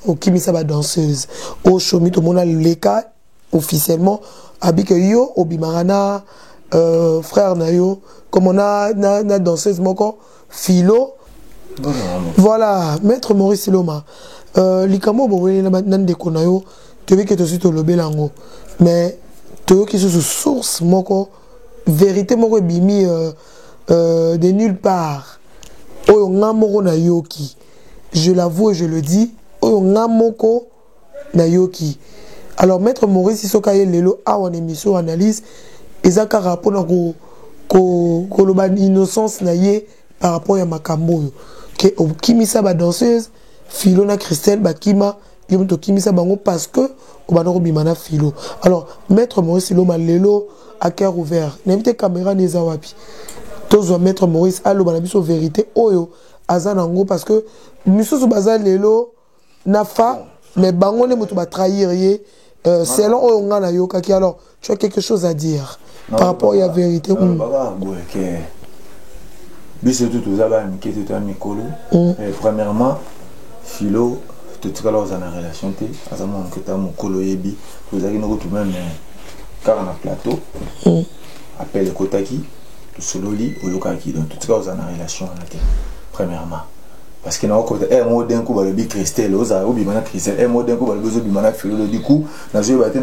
okimisa ba danseuse. Au Chomi to mona leka officiellement abike yo obimarana frère na yo comme on a na danseuse moko Philo. Voilà, Maître Maurice Loma. Likamo bowe na nande konayo, tu veux que tu sois le belango. Mais tu veux que ce soit source moko vérité moko bimi de nulle part. Oyo ngamoko na yoki. Je l'avoue et je le dis, oyo ngamoko na yoki. Alors Maître Maurice Sokaye lelo a en émission analyse ezaka rapport na ko loba innocence na ye par rapport à makambo. Que Kimisa ba danseuse Philo na Christelle bakima yomto Kimisa bango parce que obana bimana Philo. Alors Maître Maurice Loma lelo à cœur ouvert n'imite caméra neza wapi tozo Maître Maurice allo bana biso vérité oyo azanango parce que misoso baza lelo na fa mais bango ne moto ba trahir ye selon oyo ngana yo kaki. Alors tu as quelque chose à dire par rapport à la vérité? Premièrement, Philo, tout ce que nous avons en relation, nous avons un colo yebi, nous avons même car on a plateau, appelle le Kotaki, tout sololi, ou Yokaki, donc tout ce que nous avons en relation, premièrement. Parce que nous avons un mot d'un coup, le Christelle, nous avons un Christelle, un mot d'un coup, le Philo, du coup, nous avons battu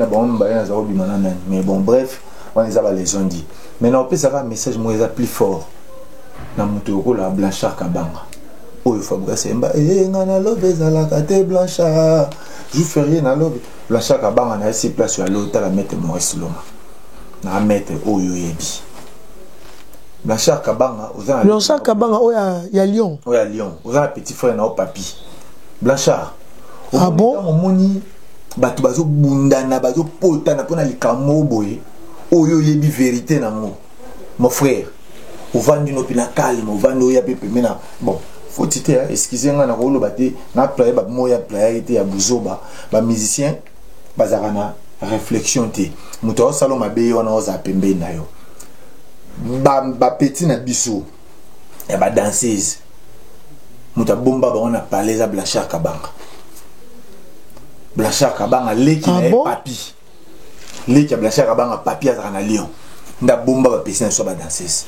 mais bon, bref, on les a les ont dit. Maintenant, on peut savoir un message plus fort. Na mutoko la Blanchard Kabanga oyo Fabrice Emba ngana love ezalaka te Blanchard je fais rien na love Blanchard Kabanga na esi place ya l'hôtel la Maître Maurice Loma na Maître oyo yebi Blanchard Kabanga oya ya Lyon oza petit frère na papi Blanchard ah bon omoni bato bazo bundana bazo potana pona likamo boye oyo yebi vérité na mon frère. Au vendu nos pina calme, au vendu ya pepe mena bon faut titer excusez-moi na rolo baté na player ba moya player était ya buzoba ba musicien bazarana réflexion té muto salon mabe wana oza pembe na yo ba petit na biso et ba danseuse muta bomba ba on a parlé za Blanchard Kabanga leki na papi leki ya Blanchard Kabanga papi azana Lyon nda bomba ba petit na so ba danseuse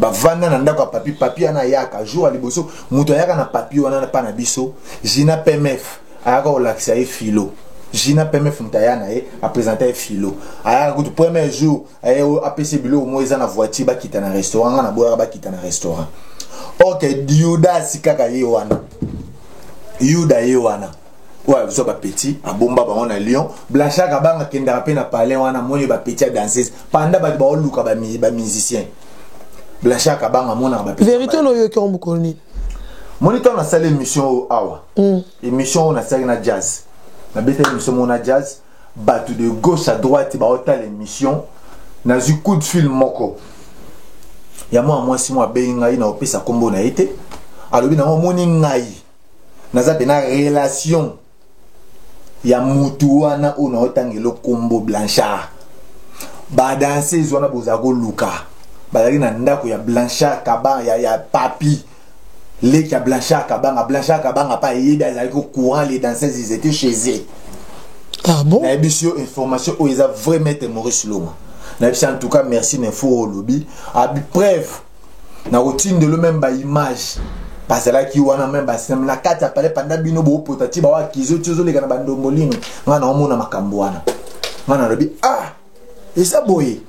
ba vanda na ndako papi ana yaka jour aliboso muto yaka na papi wana na pa na biso Gina PMF ayaka olaxia e Philo Gina PMF mutayana a présenter Philo ayaka ko premier jour ay APC bilo mo eza na voiture ba kita na restaurant na boya ba kita na restaurant OK Yuda sikaka ye wana ouais so ba petit abomba ba on a Lyon Blanchard Kabanga kenda pe na parler wana moni ba petit danseuse panda ba luka ba musicien Blanchard Kabanga mona ba vérité no yo ki on bukoni moniteur na salle émission awa émission on a sali na jazz na beta émission mona jazz batu de gauche à droite ba ota l'émission na zu coup de film moko ya moi si moi be ngai na opesa kombo na été alobi na moni ngai na za na relation ya mutu wana ona otangelo kombo Blanchard ba danseuse wana bozago luka bazali na ndako ya Blanchard Kabanga ya papi leki ya Blanchard Kabanga pa yebi azali ko courant les danseuses ils étaient chez eux. Ah bon na émission information où ils a vraiment Maître Maurice Loma na en tout cas merci d'info au lobby abi preuve na routine de le même ba image parce là qui wana même ba sem la kata pale panda bino bo potati ba wa kizo tiozo le kana bandombolino ngana omona makambo wana ngana lobi et ça boye.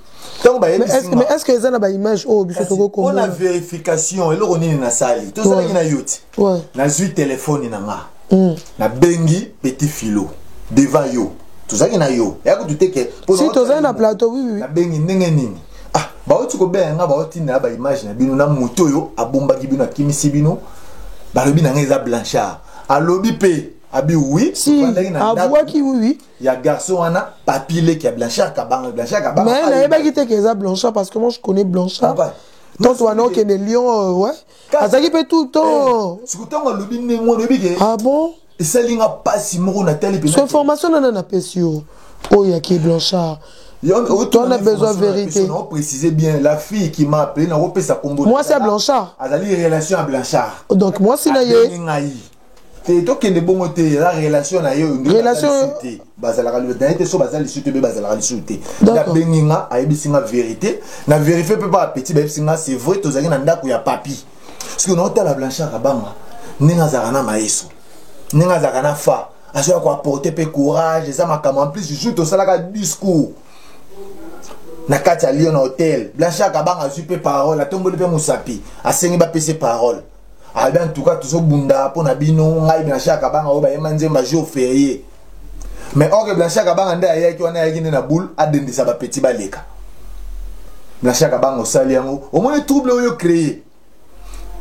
Mais est-ce que les gens ont une image au biso toko comme on a vérification et là on est na sali tout ça na yote na zui téléphone na nga na bengi petit Philo devant yo tout ça na yo ya ko tout que si tout ça na plateau oui na bengi ndenge nini ba oti ko benga ba oti na ba image na bino na moto yo abomba ki bino kimisi bino ba lobi na nga Blanchard alobi pe abi oui si avoua qui oui il y a garçon wana papilé qui a Blanchard Kabanga mais il y a pas qui te que ça Blanchard parce que moi je connais Blanchard tant tu as non qu'il y a des lions ouais azaki peut tout le temps ah bon et ça linga pas si moro na telle cette information on a pesio oh il y a qui Blanchard on a besoin de vérité on préciser bien la fille qui m'a appelé na repé sa combo moi c'est Blanchard azali relation à Blanchard donc moi si na ye et toi qui ne bon côté la relation na yo relation bazala le dernier so bazali suite be bazala suite la benginga ayebisinga vérité na vérifier peut pas petit bebisinga c'est vrai tozaki na ndako ya papi parce que on a la Blanchard kabanga ninga zakana maeso ninga zakana fa aso ko apporter pe courage ça makama en plus joue to sala ka discours na kati ya Lyon hôtel Blanchard kabanga super parole atomboli pe musapi asengi ba pese parole ah bien en tout cas tout ça bunda pour na bino ngai Blanchard kabanga o ba yemanze ma jour férié mais or que Blanchard kabanga nda ya ki wana ya na boule adendisa ba petit baleka Blanchard kabanga o sali yango au moins trouble yo créé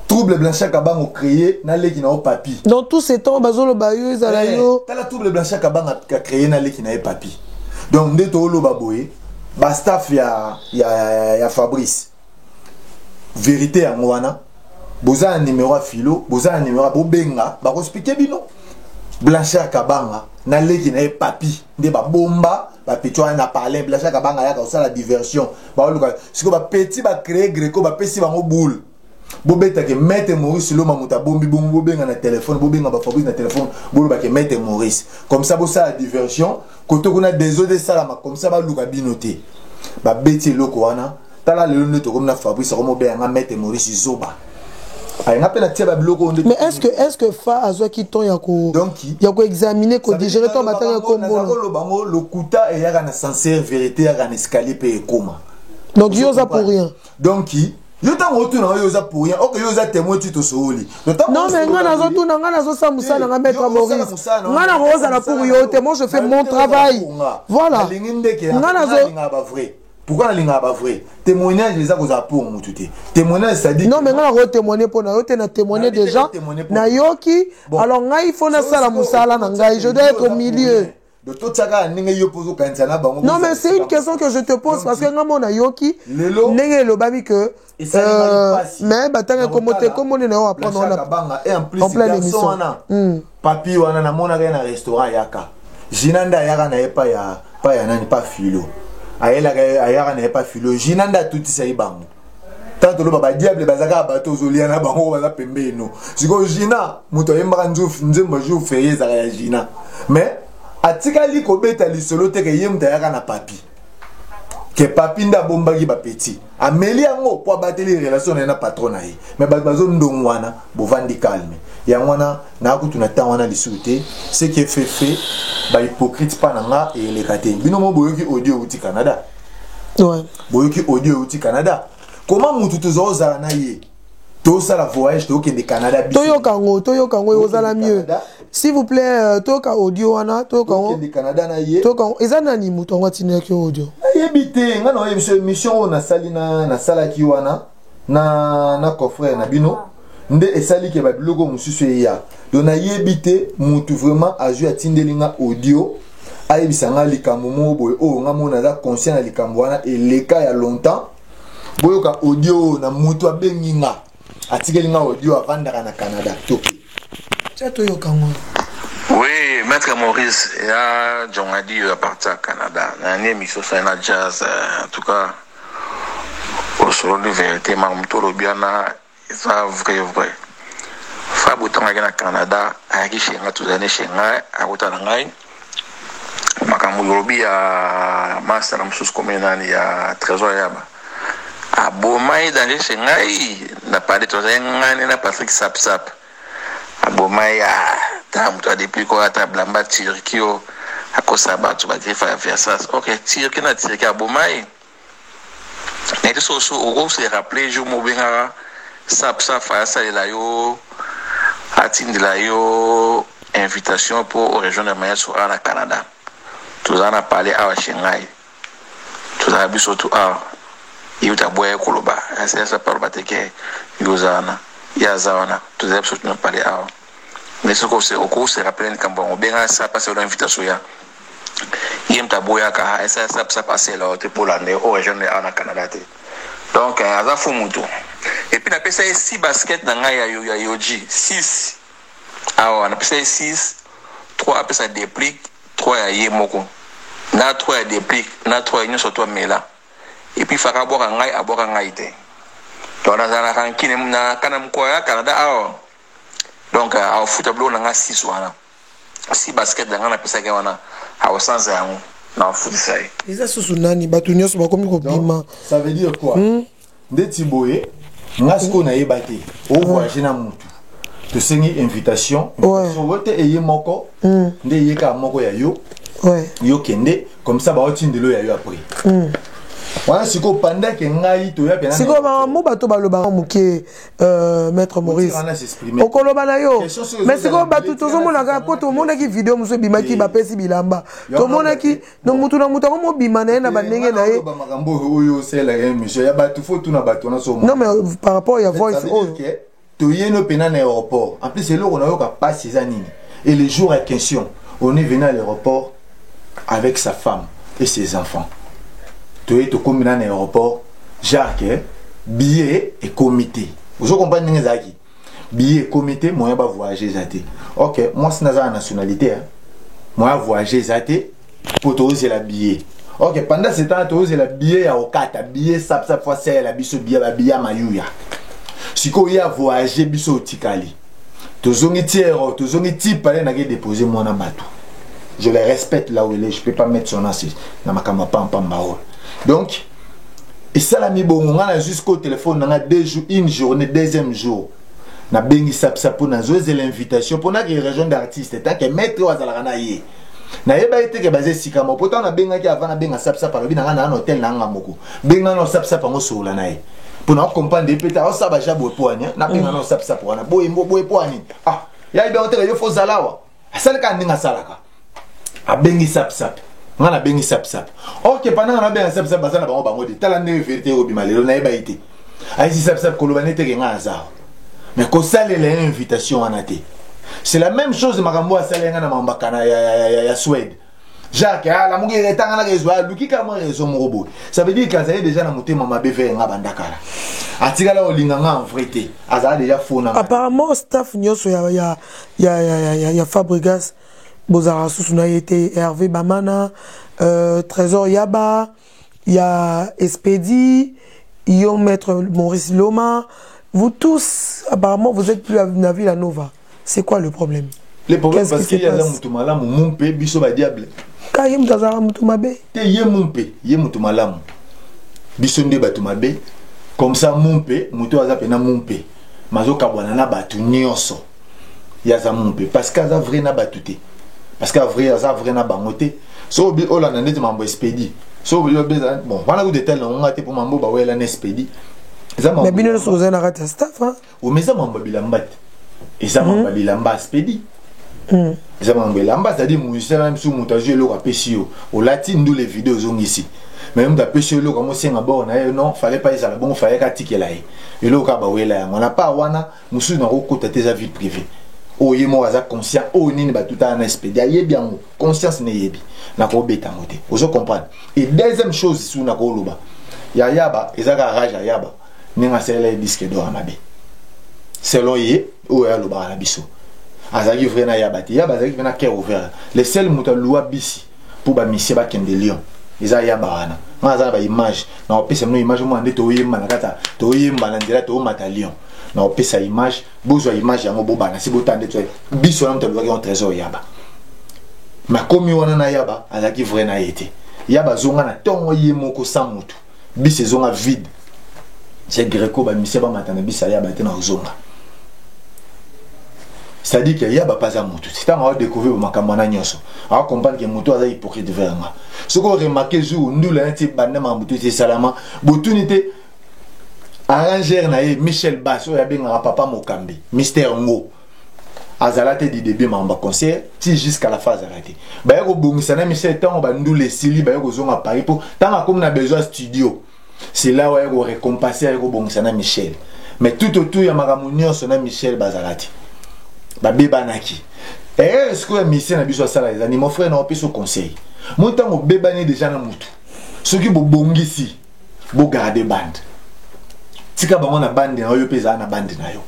trouble Blanchard kabanga créé na leki na o papi dans tous ces temps bazolo bayo ezala yo tala trouble Blanchard kabanga ka créé na leki na e papi donc ndeto lo baboye ba staff ya Fabrice vérité ya ngwana boza numéro filo boza numéro bobenga ba ko expliquer bino Blanchard kabanga na leki na e papi nde ba bomba ba petwa na parler Blanchard kabanga ya ka osala diversion ba luka siko ba petit ba créer greco ba pesi bango boule bobeta ke mettre Maurice Loma muta bombi bombo benga na téléphone bobenga ba Fabrice na téléphone boloba ke mettre Maurice comme ça bo ça la diversion koto kuna désolé salama comme ça ba luka binoté ba beti loko wana tala le neto comme na Fabrice comme benga mettre Maurice Zoba ay na pena tia ba biloko onde mais est-ce que fa azwa ki ton yako donc yako examiner ko digérer ton batanga comme bon bango le kuta et yaka na sincère vérité yaka na escalier pe koma donc yo za pour rien donc yo ta moto na yo za pour rien ok yo za témoin tu to sooli non mais ngana zo tuna ngana zo samusa na mettre Maurice ngana roza na pour yo te moi je fais mon travail voilà ngana zo ba vrai pourquoi la ligne pas vrai témoignage les a cause pour mututé témoignage ça dit non mais ngana ko témoigner pour na yo te na témoigner déjà na yoki alors ngai il faut na sala musala na ngai je dois être au milieu de tout ça non mais c'est une question que je te pose parce que ngamo na yoki nenge lo babi que mais batanga comment on est apprendre en plein émission papi wana na mona na restaurant yaka jinanda yaka na epa ya pa ya nani pas filo ayaka na pas filo jinanda tout ça ibango tant que le baba diable bazaka bato zoliana bango baza pembeno siko jina muto yembaka nzemba jour férié za ya jina mais atikali ko beta lisolo te ke yemta yaka na papi ke papi nda bombaki ba petit ameli yango po bateli relation na patron na ye mais bazo ndongwana bovandi calme ya ngwana na kutu na temps wana lisute ce qui est fait ba hypocrite pa nanga et les katé bino mo boyoki audio uti Canada ouais boyoki audio uti Canada comment mutu tozoza na ye to ça la voyage to ke de Canada toyo kango ozala mieux s'il vous plaît toka audio wana toka de Canada na ye toka ezana ni mutu ngwatina ki audio ayebite ngana émission na salina na sala ki wana na coffre na bino nde esali ke ba biloko mususu ya donc na yebite mutu vraiment azu atindelinga audio ayebisanga likambo mo boye o ngamona za conscient na likambo wana eleka ya longtemps boyoka audio na mutu abenginga atikelinga audio avandaka na Canada topi toyo kango. Oui, Maître Maurice, il y a Djongadi à partir du Canada. Il y a une émission sur la jazz, en tout cas, au salon de vérité, Mamoutoro Biana, c'est vrai. Fabou Tangana Canada, à qui chez moi, tous les années chez moi, à Outanangai. Makamou Yorobi à Master Amsus Communal, il y a Trésor Yaba. À Beaumaï, dans les chez moi, n'a pas de choses, il n'a pas de sap. Abomaya ta mtu depuis quoi ta blamba tirikio akosaba tu ba grifa faire ça OK tiriki na tiriki abomaya mais so on se rappeler jour mo benga sap fa ça la yo atinde la yo invitation pour rejoindre Maya sur na Canada tout ça na parlé à Shanghai tout ça bi surtout à yuta boye koloba ça parle ba te ke yozana Yazawana, tout ça, je ne parler à. Mais ce qu'on se rappelle quand on bien ça passe dans l'invitation. Il y a un tabouya car ça passe là pour l'année au région de Canada. Donc aza fo mutu. Et puis na pesa 6 basket na ngai ya yoji 6. Ah na pesa 6 3 apesa déplique 3 ya ye moko. Na 3 ya déplique na 3 nyo soto mela. Et puis faka boka ngai te. Donc na kankine na kana mkoya Canada ah. Donc au football na nga 6 wana. 6 basket na nga pesa ke wana. Au sans yango. Na foot sai. Eza susu nani batu nyonso bakomi kobima. Ça veut dire quoi? Ndeti boye nga siko na yebate. O voyager na mutu. To sengi invitation. Invitation wote eye moko. Nde yeka moko ya yo. Ouais. Yo kende comme ça ba otindelo ya yo après. Voilà siko pendant que ngai to ya pena. Siko ba mo bato ba loba muke maître Maurice. Okoloba na yo. Mais siko bato tozo mona ka poto mona ki vidéo muso bimaki ba pesi bilamba. To mona ki no mutu na mutu ko bima na ba ndenge na ye. Ba makambo oyo sela ya monsieur ya bato faut tout na bato na so. Non mais par rapport à voice to yeno pena na aéroport. En plus c'est là on a eu ka passer ça nini. Et le jour en question, on est venu à l'aéroport avec sa femme et ses enfants. Tu es comme dans l'aéroport, Jacques, billet et comité. Vous comprenez ce que je billet et comité, moi je vais voyager zate. Ok, moi c'est la nationalité. Moi je voyager zate pour te la billet. Ok, pendant ce temps, tu as la billet à Okata, billet sap fois c'est la biso billet mayuya. Si tu as voyagé biso Tikali, tu as tiers, tu as type aller na déposer mon bateau. Je le respecte là où il est, je peux pas mettre son nom dans ma caméra pam. Donc, et ça la mi bon, on a jusqu'au téléphone, on a 2 jours, une journée, deuxième jour. Na bengi sap pour na zoé l'invitation pour na région d'artistes, tant que mettre à la yé. Na yeba été que basé sikamo, pourtant na benga qui avant na benga sap par le na un hôtel na ngamoko. Benga no sap par sur la naï. Pour nous comprendre des pétards, ça va jamais poigner, na benga no sap pour na boy poigner. Ah, ya ibe hôtel yo faut zalawa. Ça le kan ninga salaka. A bengi sap. Ngana bengi sap. OK pendant na bengi sap bazana bango bango de tala ne vérité obimalelo na yeba été. Ai si sap kolobane te nga azar. Mais ko sale l'invitation anate. C'est la même chose makambo a sale ngana mambakana ya Suède. Jacques la mungi retanga na réseau luki kama réseau morobo. Ça veut dire que ça déjà na motema mabe ve nga bandakala. Atikala olinga nga en vérité. Azala déjà faux na. Apparemment staff nyoso ya Fabregas Bozara Sousuna été Hervé Bamana, Trésor Yaba, il y a Espedi, il y a Maître Maurice Loma. Vous tous, apparemment, vous êtes plus à la Villa Nova. C'est quoi le problème? Le problème, parce qu'il y a un mon pé, biso ba diable. Kayem Tazara Moutumabe. Yé mon pé, yé Moutumalam. Biso nde Batumabe. Comme ça, mon pé, Moutou Azapena mon pé. Mazo Kabwanana Batu Nyonso. Yaza mon pé. Parce qu'Aza vrai na batute. Parce qu'à vrai, ça vrai na bangoté. So bi ola na ndeti mambo expedi. So bi obeza bon, wana ku detel on ngate pour mambo ba wela na expedi. Mais bino so za na rata staff hein. O meza mambo bilambat. Et ça mambo bilamba expedi. Ça mambo bilamba, c'est-à-dire musicien même sous montage le rapesio. Au latin nous les vidéos sont ici. Mais même d'apesio le comme c'est ngabo na non, fallait pas ça bon, fallait ka tikela e. Et le ka ba wela, on n'a pas wana musu na ko ta tes vie privée. O yemo aza conscient o nini ba tout en expédie yebi yango conscience ne yebi na ko beta moté ozo comprendre. Et deuxième chose sous na ko loba ya yaba ezaka rage ya yaba ninga sele disque d'or mabe selon ye o ya loba na biso azaki vrai na yaba ti yaba azaki na cœur ouvert le seul muta loi bisi pour ba mission ba kende lion eza yaba wana maza ba image na opesa no image mo ande to yemba na kata to yemba na ndira to mata lion na opesa image bozwa image yango bobana si botande to biso na mutalo un trésor yaba ma komi wana na yaba azaki vrai na yete yaba zonga na tongo yemoko sa mutu biso zonga vide c'est greco ba mission ba matana biso yaba te na zonga. C'est-à-dire qu'il y a pas à mutu c'est on va découvrir makambo na nyonso on comprendre que mutu aza hypocrite vers nga ce qu'on remarqué jour nous la nti bande mutu c'est salama botunité arrangeur na Michel Basso ya benga papa Mokambi Mystère Ngo azalate du début mamba concert ti jusqu'à la phase arrêtée ba yako bongisa na Michel tant ba ndule sili ba yako zonga Paris pour tant comme na besoin studio c'est là où yako récompenser yako bongisa na Michel mais tout autour ya makamunyo sona Michel bazalati ba beba naki est-ce que Michel na biso sala les animaux frère na opiso conseil mon temps beba ni déjà na mutu ce qui bo bongisi bo garder bande tika bango na bande na yo pesa na bande na yo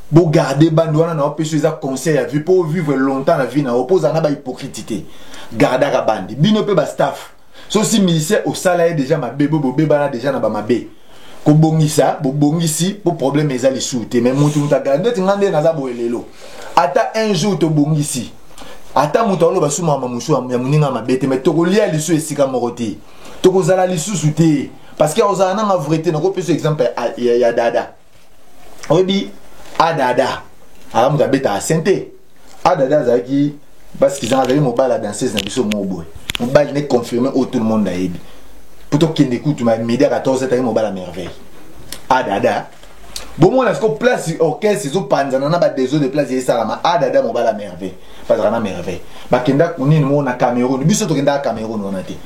bo garder bande wana na opération za conseil à vie pour vivre longtemps la vie na opposa na ba hypocrite garder ka bande bino pe ba staff so si ministère au salaire déjà ma bébé bo bébana déjà na ba mabe ko bongisa bo bongisi pour problème ezali souté mais mutu muta garder ngande na za boelelo ata un jour to bongisi ata mutu alo basuma mamusu ya muninga mabete mais to ko lia lisu esika moroti to ko zala lisu souté parce que ozana na vérité na ko pese exemple ya dada obi adada ala muta beta asente adada zaki parce qu'ils ont allé mobile la danseuse na biso moboy mobile n'est confirmé au tout le monde d'ailleurs pour toi qui écoute ma midi à 14 c'est mobile à merveille adada bon moi est-ce que place orchestre ils ont panzana na ba des autres de place et ça ma adada mobile à merveille parce que na merveille ba kenda kunini mo na Cameroun biso to kenda Cameroun on a dit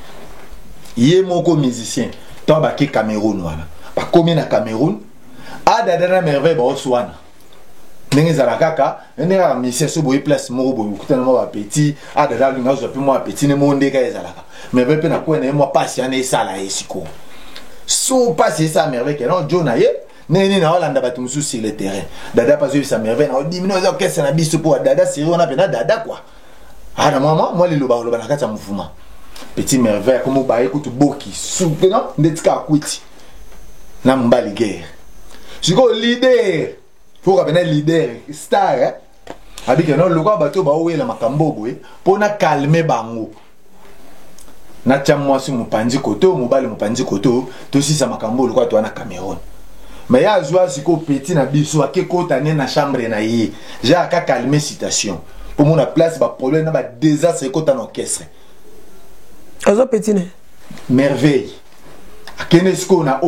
yé moko musicien to ba ki Cameroun wana ba komi na Cameroun adada na merveille ba oswana ndenge za la kaka ndenge ya mission so boye place moko boye kutana mo ba petit adada linga zo pe mo petit ne monde ka ezalaka merveille pe na ko na mo passe ya na esala esiko so passe ça merveille que non John aye neni na Hollande ba tumsu sur le terrain dada pas ça merveille na dimino za orchestre na biso pour dada sérieux on a pe na dada quoi ana maman moi le loba na kata mouvement petit merveille comme ba écoute boki soupe non ndetika kwiti na mbali guerre siko leader faut que un leader star hein avec non le gars bateau ba ouela makambo boye pour na calmer bango na chamwa si mupanzi koto mobali mupanzi koto to si sa makambo le gars to na Cameroun mais ya joie siko petit na biso akekota na chambre na yi ja ka calmer situation pour mon place ba problème na ba désastre kota na orchestre azo petit ne merveille akenesko na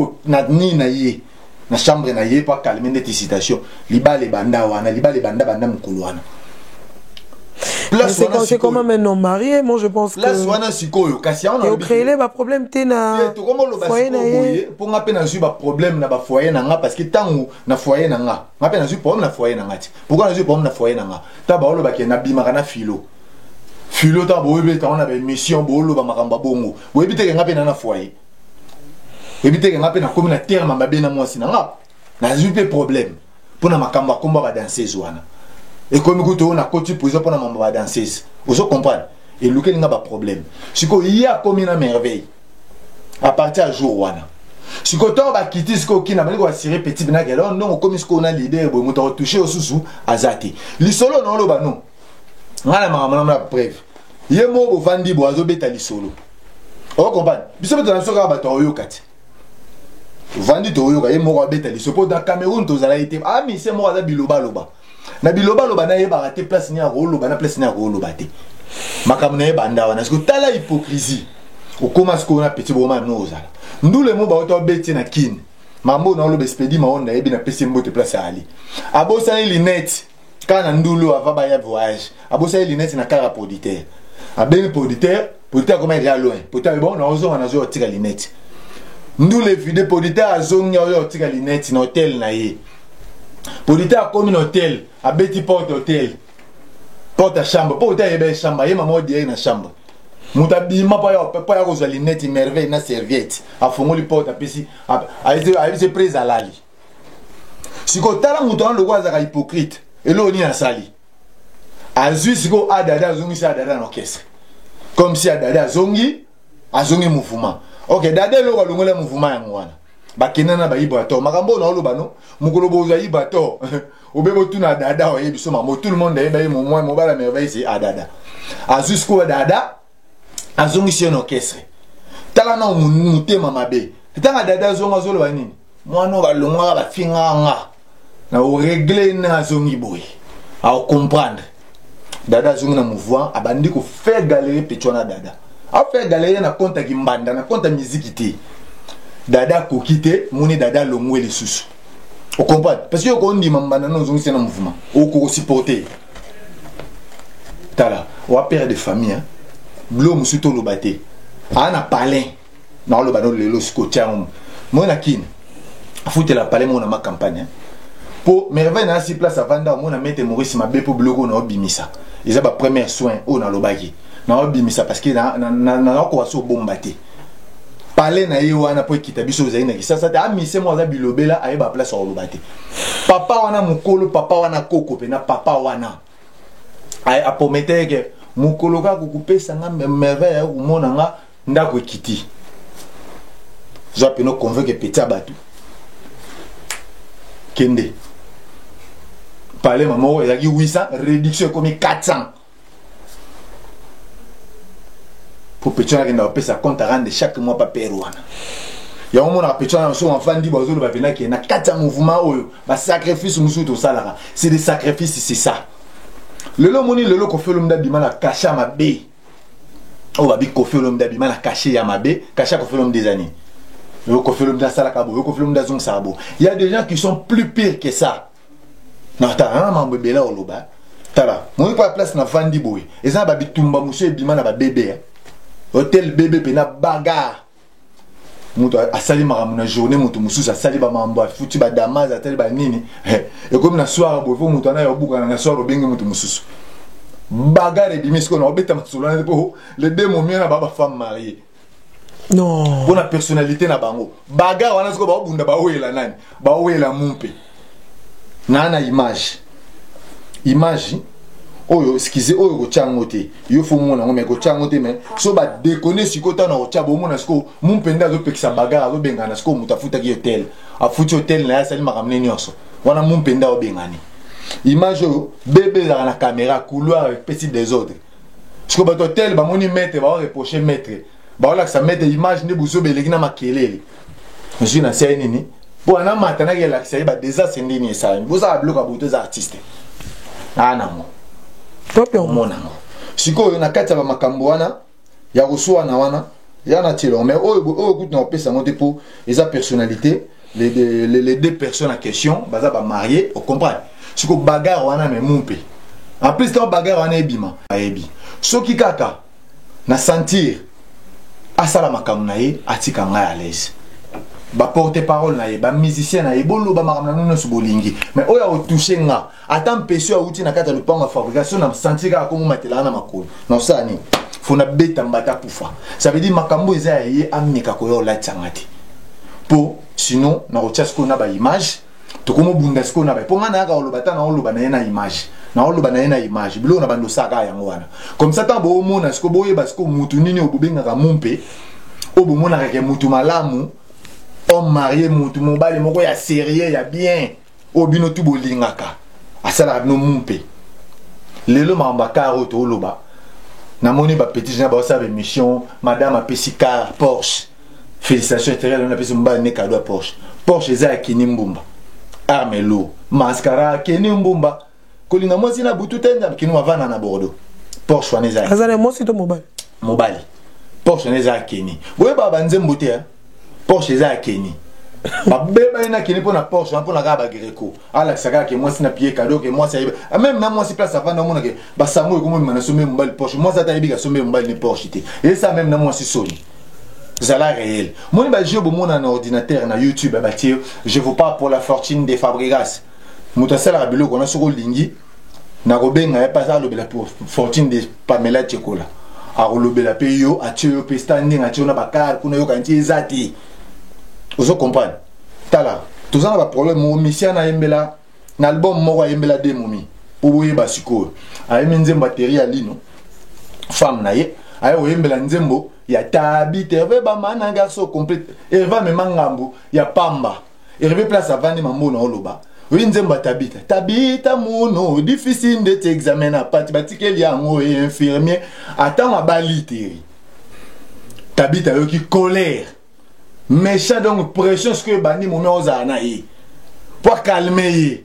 ni na yi na chambre na yé pas calmer des citations liba les banda wana liba les banda mukulu wana c'est comment maintenant marié moi je pense que là wana sikoyo kasi on a créé les problème té na to comment lo basi boye pour nga pe na zu ba problème na ba foyer na nga parce que tangu na foyer na nga nga pe na zu problème na foyer na nga ti pourquoi na zu problème na foyer na nga ta ba lo ba ke na bima kana philo ta boye ta on a ba mission bo lo ba makamba bongo boye bite nga pe na foyer éviter que ngape na comme na terme mabe na moi sinanga na zupe problème pour na makamba komba ba danseuse wana et comme kuto na koti poser pour na mamba ba danseuse vous comprendre et luke nga ba problème siko ya comme na merveille à partir à jour wana siko to ba kiti siko kina ba ko assurer petit bina que là non comme siko na leader bo muto toucher au susu azati li solo non lo ba non ngala mama na preuve ye mo bo vandi bo azo beta li solo vous comprendre biso beto na soka ba to yo kati vandi to yoka ye moko abeta liso po dans Cameroun to zala été ah mais c'est moi za biloba loba na biloba loba na ye ba raté place ni a loba na place ni a loba te makamna ye banda wana parce que tala hypocrisie o commence ko na petit boma no zala ndule mo ba to beti na kin mambo na lo bespedi ma onda ye bi na pese mbote place ali abosa ni linette kana ndulu ava ba ya voyage abosa ni linette na kara producteur abeni producteur comment il est loin pourtant bon na ozo na zo tika linette nous les vidéos producteurs à zone yo tika linette na hôtel na ye producteur comme un hôtel à Betty Porte hôtel porte à chambre pour hôtel be chambre ye maman di na chambre mutabi ma pa ya ko za linette merveille na serviette a fongoli porte a pesi a se prise à lali siko tala muto an lo kwa za hypocrite et lo ni na sali azui siko adada zongi sa adada na orchestre comme si adada zongi mouvement. Ok, dade lo balongole mouvement ya ngwana. Bakena na ba ibato. Makambo na oloba no. Mukolo boza ibato. Obebo tuna dada o yebiso mamo tout le monde eba ye mo bala merveille c'est adada. Azusko dada azongi si no orchestre. Tala na mutema mabe. Tanga dada zonga zolo ba nini? Mwana balongwa ba finga nga. Na o régler na zongi boy. A comprendre. Dada zongi na mouvement abandi ko faire galérer petona dada. A fait galérer na compte kimbanda na compte musique té. Dada ko kité moni dada longwe les sous. On comprend parce que on dit mambana non zongi na mouvement. O ko supporter. Tala, o père de famille hein. Blo musuto lo baté. Ana palin. Na lo bano lelo skotiam. Mona kin. Fouté la palin mona ma campagne. Pour merveille na si place à vanda mona mette Maurice Mabé pour blogo na obimisa. Ils a ba premier soin o na lo baki. Na obimisa parce que na ko so bombaté. parler na ye wana po kita biso ozali na kisasa te amise mo aza bilobela aye ba place oloba te papa wana mukolo papa wana koko pe na papa wana ay apomete ke mukolo ka kokupesa nga merveille ya kumona nga ndako ekiti zo peno convaincre petit abatu kende parler maman ezaki 800 réduction comme 400 pour petit qui n'a pas sa compte à rendre chaque mois pas perouana ya au monde petit na so enfant dit bazolo ba pena ki na 4 mouvement oyo ba sacrifice musu to salara c'est des sacrifices c'est ça le moni le ko fait l'homme d'abima la cacher ma bé o ba bi ko fait l'homme d'abima la cacher ya ma bé cacher ko fait l'homme des années le ko fait l'homme da sala kabo ko fait l'homme da zong sabo il y a des gens qui sont plus pires que ça na ta na ma bébé là oloba tala moi pas place na vandi boy et ça ba bi tumba musu bima na ba bébé hôtel bébé pena bagarre muto asali makamuna journée muto mususu asali ba mambo afuti ba damas atali ba nini et comme na soir bo fo muto na yo buka na soir obenge muto mususu bagarre bi misko na obeta masolo na po les deux momies na ba femme mariée non bona personnalité na bango bagarre wana sko ba bunda ba wela nani ba wela mumpe na image oyo skize oyo ko changote yo fo mona ngome ko changote mais so ba déconner sikota na ko chabo mona sko mumpenda zo pekisa bagara zo bengana sko mutafuta ki hotel afuti hotel na sali makamne nyonso wana mumpenda o bengani image oyo bébé dans la caméra couloir avec petit désordre sko ba hotel ba moni mettre ba reprocher mettre ba wala ça mettre image ne buzo beleki na makelele je na sai nini bo ana matana ke la sai ba désastre ndini ça bo za bloka boto za artiste ana mo mona siko na kati ya makambo wana ya kusuwa na wana ya na tilo mais oyo kutu na opesa ngote po eza personnalité les deux personnes en question baza ba marié on comprend siko bagarre wana me mumpe en plus ta bagarre wana ebima ayebi soki kaka na sentir asala makambo na ye atika ngai à l'aise ba porte-parole na ye ba musicien na ye bolo ba makamna nono subolingi mais oya o toucher nga ata mpesi ya uti na kata le panga fabrication na sentir ka ko matela na makolo non ça ni fona beta mbata kufa ça veut dire makambo eza ye amika ko yo la tsangati po sinon na o tchasko na ba image to komo bundasko na ba po nga na ka oloba ta na oloba na ye na image na oloba na ye na image bilo na bando saka yango wana comme ça tant bo mona sko boye basko mutu nini obubenga ka mumpe obumona ka mutu malamu homme marié mutu mobali moko ya sérieux ya bien obino tu bolingaka asala no mumpe lelo mamba karo to loba na moni ba petit na ba sa mission madame apesi car Porsche félicitations éternelles on a pesi mba ne cadeau Porsche eza kini mbumba armelo mascara kini mbumba kolinga mwasi na butu tenda kini wavana na Bordeaux Porsche wana eza azana mwasi to mobali Porsche wana eza kini boye baba nzembo te Porsche eza keni ba beba ina keni pona Porsche pona ka ba Greco ala saka ke moi sina pied cadeau ke moi ça même moi si place avant mona ke ba sango ko mo mana somé mbali Porsche moi ça ta yebi ka somé mbali ni Porsche te et ça même na moi si Sony zala réel moi ba jeu mona na ordinateur na YouTube ba tie je vous parle pour la fortune des Fabregas mutasala ka biloko na soko lingi na robenga ya pas lo bela pour fortune de Pamela Tchekola a rolobela pe yo a tio pe standing a tio na bakar kuna yo kanti ezati ozo comprendre tala tozana ba problème mo mission na yembela na album moko yembela de momi po boye basiko a yemi nzembo batterie ya lino femme na ye ayo yembela nzembo ya tabite ve ba mana garçon complète et va me mangambo ya pamba et rebe place avani mambo na oloba oui nzemba tabita muno difficile de t'examiner pati batikeli yango infirmier attends ma baliteri tabita yo ki colère méchant donc pression ce que bani mo oza na yi pour calmer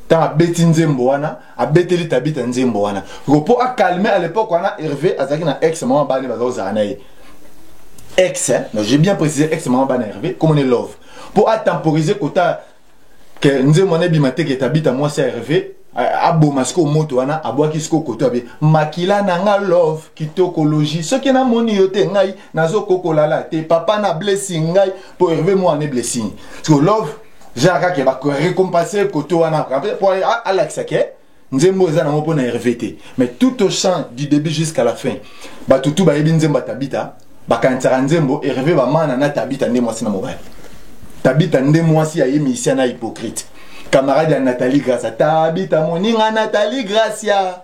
ta beti nzembo wana abeteli tabita nzembo wana pour calmer à l'époque wana Hervé azaki na ex maman bani baza na yi ex non j'ai bien précisé ex maman bani Hervé comme on est love pour temporiser kota que nze mwana bimate ke tabita moi c'est Hervé abo masko moto wana abwaki sko koto abi makila na nga love kitokologie ce qui na moni yote ngai nazo kokolala te papa na blessing ngai pour Hervé moi ne blessing parce que love jaka ke ba récompenser koto wana pour Alex ke nzembo za na mopo na Hervé te mais tout au champ du début jusqu'à la fin ba tutu ba yebi nzemba tabita bakanisaka nzembo ereve bamana na tabita nde mwasi na mobali tabita nde mwasi ya ye misien na hypocrite camarade ya Nathalie Gracia tabita moninga Nathalie Gracia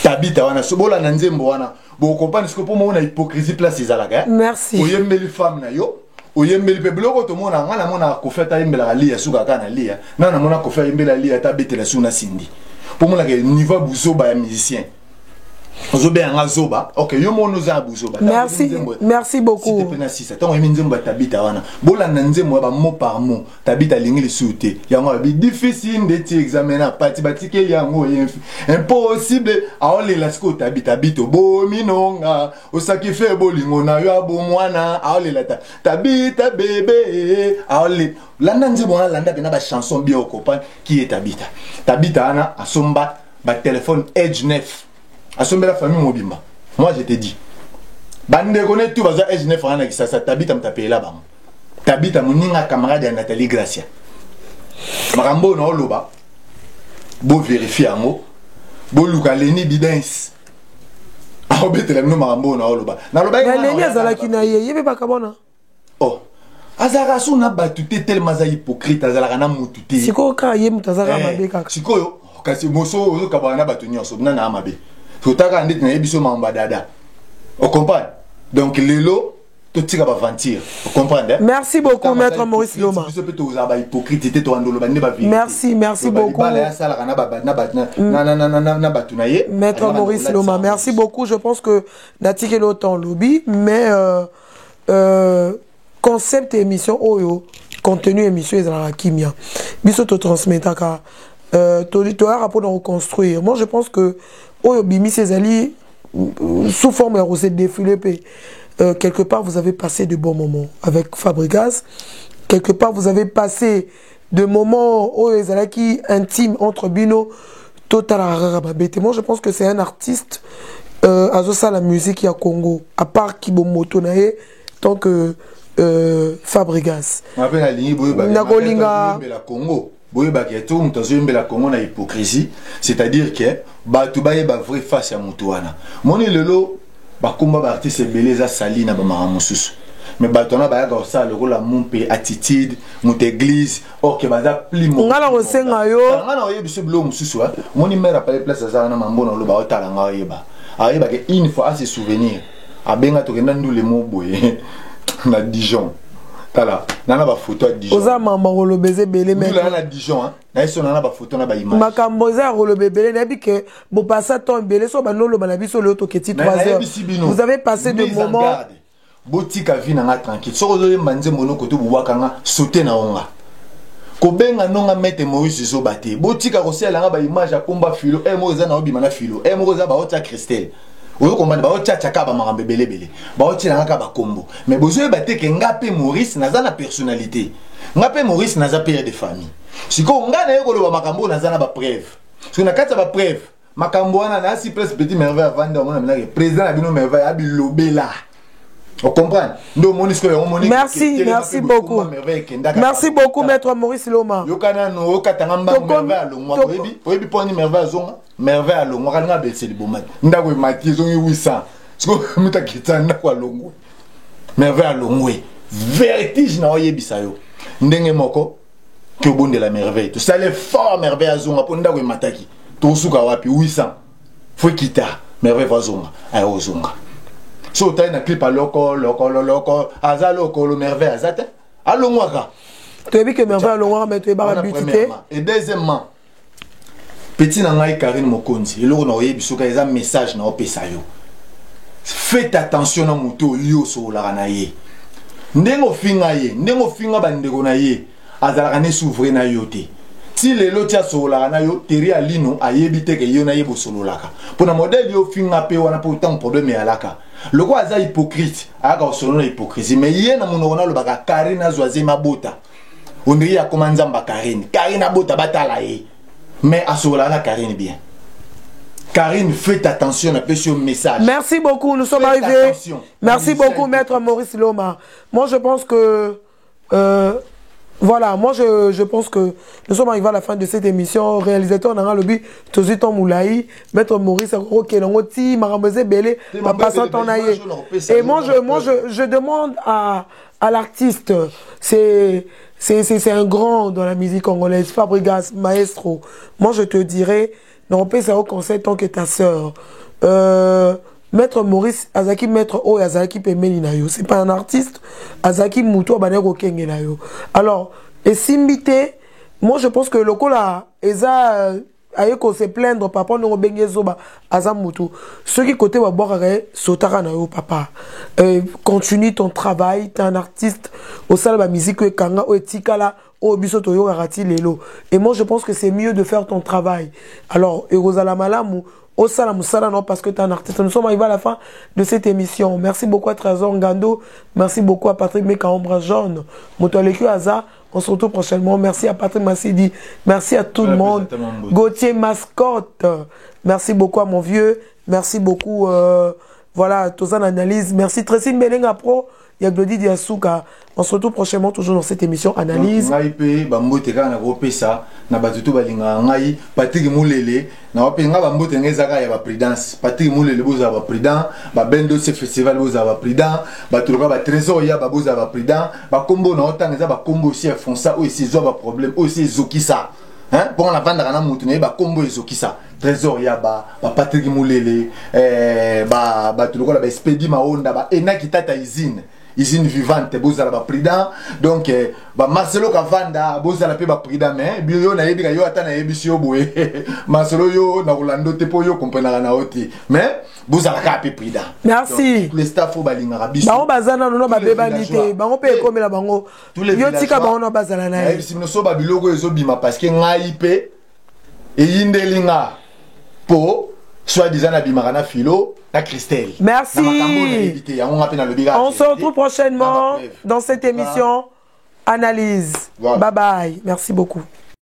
tabita wana sobola na nzembo wana bo comprendre ce que pour moi na hypocrisie place ezalaka merci oyembeli femme na yo oyembeli pe biloko to mona ngana mona ko feta yembela lia suka kana lia na mona ko feta yembela lia tabetela suna sindi pour moi que niveau buzoba ya musicien ozobe anga zoba OK yo mono za buzoba merci beaucoup si te pena sisa tant yemi nzembo tabita wana bola na nzembo ba mot par mot tabita lingi lisute yango bi difficile de ti examiner parti batike yango impossible aole la sko tabita bito bo minonga osaki fe bolingo na yo abo mwana aole la tabita bébé aole landa nzembo wana landa pena ba chanson bio comprendre qui est tabita ana asomba ba téléphone Edge 9 asombe la famille mobimba moi je te dis bande connaît tout baza Edge 9 ana kisasa tabita mtapela là-bas tabita moninga camarade ya Nathalie Gracia makambo na oloba bo vérifier yango bo luka leni bidens obetela no makambo na oloba na loba leni azalaki na ye yebe bakabona oh azaka suna batute tellement za hypocrite azalaka na mutute siko ka ye mutazaka mabe kaka siko kasi moso ozo kabana batu nyonso na na mabe totaka ndeti na yebiso mamba dada on comprend donc lelo to tika ba ventir on comprend merci beaucoup maître Maurice Loma merci beaucoup maître Maurice Loma merci beaucoup je pense que natike l'autant lobby mais concept émission oyo contenu émission ezala kimia biso to transmetaka to rapport dans reconstruire moi je pense que oyo bimi ces alliés sous forme de recette défilé quelque part vous avez passé de bons moments avec Fabregas quelque part vous avez passé de moments oyo ezalaki intime entre Bino Total Rababete moi je pense que c'est un artiste azosa la musique ya Congo à part Kibomoto nae tant que Fabregas nakolinga Congo boyeba ke to mutazo yembela Congo na hypocrisie c'est-à-dire que batu baye ba vrai face ya mutu wana moni lelo bakumba ba artiste beleza sali na ba maramususu mais batu na ba ya ko sa le la mumpe attitude mutu église OK baza pli mo ngala ko senga yo ngana oyebi so blo mususu moni mera pa place za na mambo na lo ba otala nga oyeba ayeba ke une fois à se souvenir abenga to kenda ndule mo boye na Dijon tala nana ba photo à Dijon oza mama rolo beze belé mais na Dijon hein na eso nana ba photo na ba image makambo za rolo bebele na bi que bo passa temps belé so ba nolo bana biso le to keti 3 heures vous avez passé de moments botika vi na nga tranquille so ozo manze monoko to bubaka nga sauter na onga ko benga nonga mete Maurice so baté botika ko sela nga ba image akomba filo mo za na obima na filo mo za ba ota Christelle oyo komanda ba otchaka ba makambe belebele ba otina ka ba kombo mais bozo baté ke ngape Maurice naza na personnalité ngape Maurice naza père de famille siko ngana yeko lo ba makambo naza na ba preuve siko na kata ba preuve makambo wana na si presse petit merveille avant de mona mina président na bino merveille abi lobela on comprend ndo monisco yo moni merci beaucoup merci beaucoup maître Maurice Loma yokana no okatanga mba merveille alongwa oyebi poni merveille azonga merveille alongwa kana bese liboma ndako mati zongi 800 siko muta kitanda kwa longwe merveille alongwe vertige na oyebisa yo ndenge moko ke bonde la merveille to sale fort merveille azonga po ndako mataki to suka wapi 800 faut kita merveille vazonga ay ozonga so taille na clip à loko aza loko lo merveille azate alongwaka tu as vu que merveille alongwaka mais tu es pas habitué et deuxièmement petit na ngai Karine Mokonzi eloko na oyebi soka eza message na opesa yo faites attention na moto yo so la na ye ndengo finga bandeko na ye azalaka ne s'ouvrir na yo te si lelo tia solola na yo teri alino ayebi te ke yo na yebo sololaka pona modèle yo finga pe wana po tant problème ya laka loko aza hypocrite aka osolola hypocrisie mais ye na monoko na lobaka Karine azwaze mabota ondiri ya komanzamba Karine abota batala ye mais asolola na Karine bien Karine, faites attention à ce message. Merci beaucoup, nous sommes arrivés. Merci beaucoup, maître Maurice Loma. Moi, je pense que Voilà, moi je pense que nous sommes arrivés à la fin de cette émission. Réalisateur Nanga Lobby, Toziton Moulaï, Maître Maurice Akoke Langoti, Maramosé Belé, Papa Santonaye. Et moi je demande à l'artiste, c'est un grand dans la musique congolaise, Fabregas, maestro. Moi je te dirais, non, paie ça au conseil tant que ta sœur. Maître Maurice Azaki Maître O Azaki Pemeli Nayo, c'est pas un artiste. Azaki Moutou Abanego Kenge Nayo. Alors, et Simbité, moi je pense que le coup là, Eza Ayeko se plaindre papa no bengezoba Azam Moutou. Ceux qui côté wa boire Sotara Nayo papa. Continue ton travail, t'es un artiste au salba musique kanga o etikala o bisoto yo garati lelo. Et moi je pense que c'est mieux de faire ton travail. Alors, Erosala Malamu au salam non parce que tu es un artiste. Nous sommes arrivés à la fin de cette émission. Merci beaucoup à Trésor Ngando. Merci beaucoup à Patrick Mekaombra Jaune. Motoleku Aza. On se retrouve prochainement. Merci à Patrick Massidi. Merci à tout le monde. Gauthier Mascotte. Merci beaucoup à mon vieux. Merci beaucoup. Voilà, Tozan Analyse. Merci Tressine Belenga Pro. Il y a Glody Diasuka. On se retrouve prochainement toujours dans cette émission Analyse. Patrick Moulele, Patrick Moulele, vous avez président, Bendo ce festival, vous avez président, Batouroka, Trésor, ya vous avez président, Combo, na autant, Combo aussi, Fonsa, aussi, Zoba problème, aussi, Zokisa. Hein? Pour la vente à la moutonne, Combo et Zokisa. Trésor, ya Patrick Moulele, Batouroka, Spedi Maonda, Enakitata Izine. Usine vivante, bozala ba président. Donc, Marcelo Kavanda, bozala pe ba président, mais bio na yebi yo ata na yebi si yo boye. Marcelo yo na Rolando te po yo comprendre na oti. Mais bozala ka pe président. Merci. Donc, les staff au balinga rabiso. Ba on bazana no ba bebanité, ba on pe komela bango. Yo tika ba on bazala na ye. Si no so ba biloko ezo bima parce que ngai pe e yindelinga po soit-disant à Bimarana Philo, la Christelle. Merci. On se retrouve prochainement dans cette émission Analyse. Voilà. Bye bye. Merci beaucoup.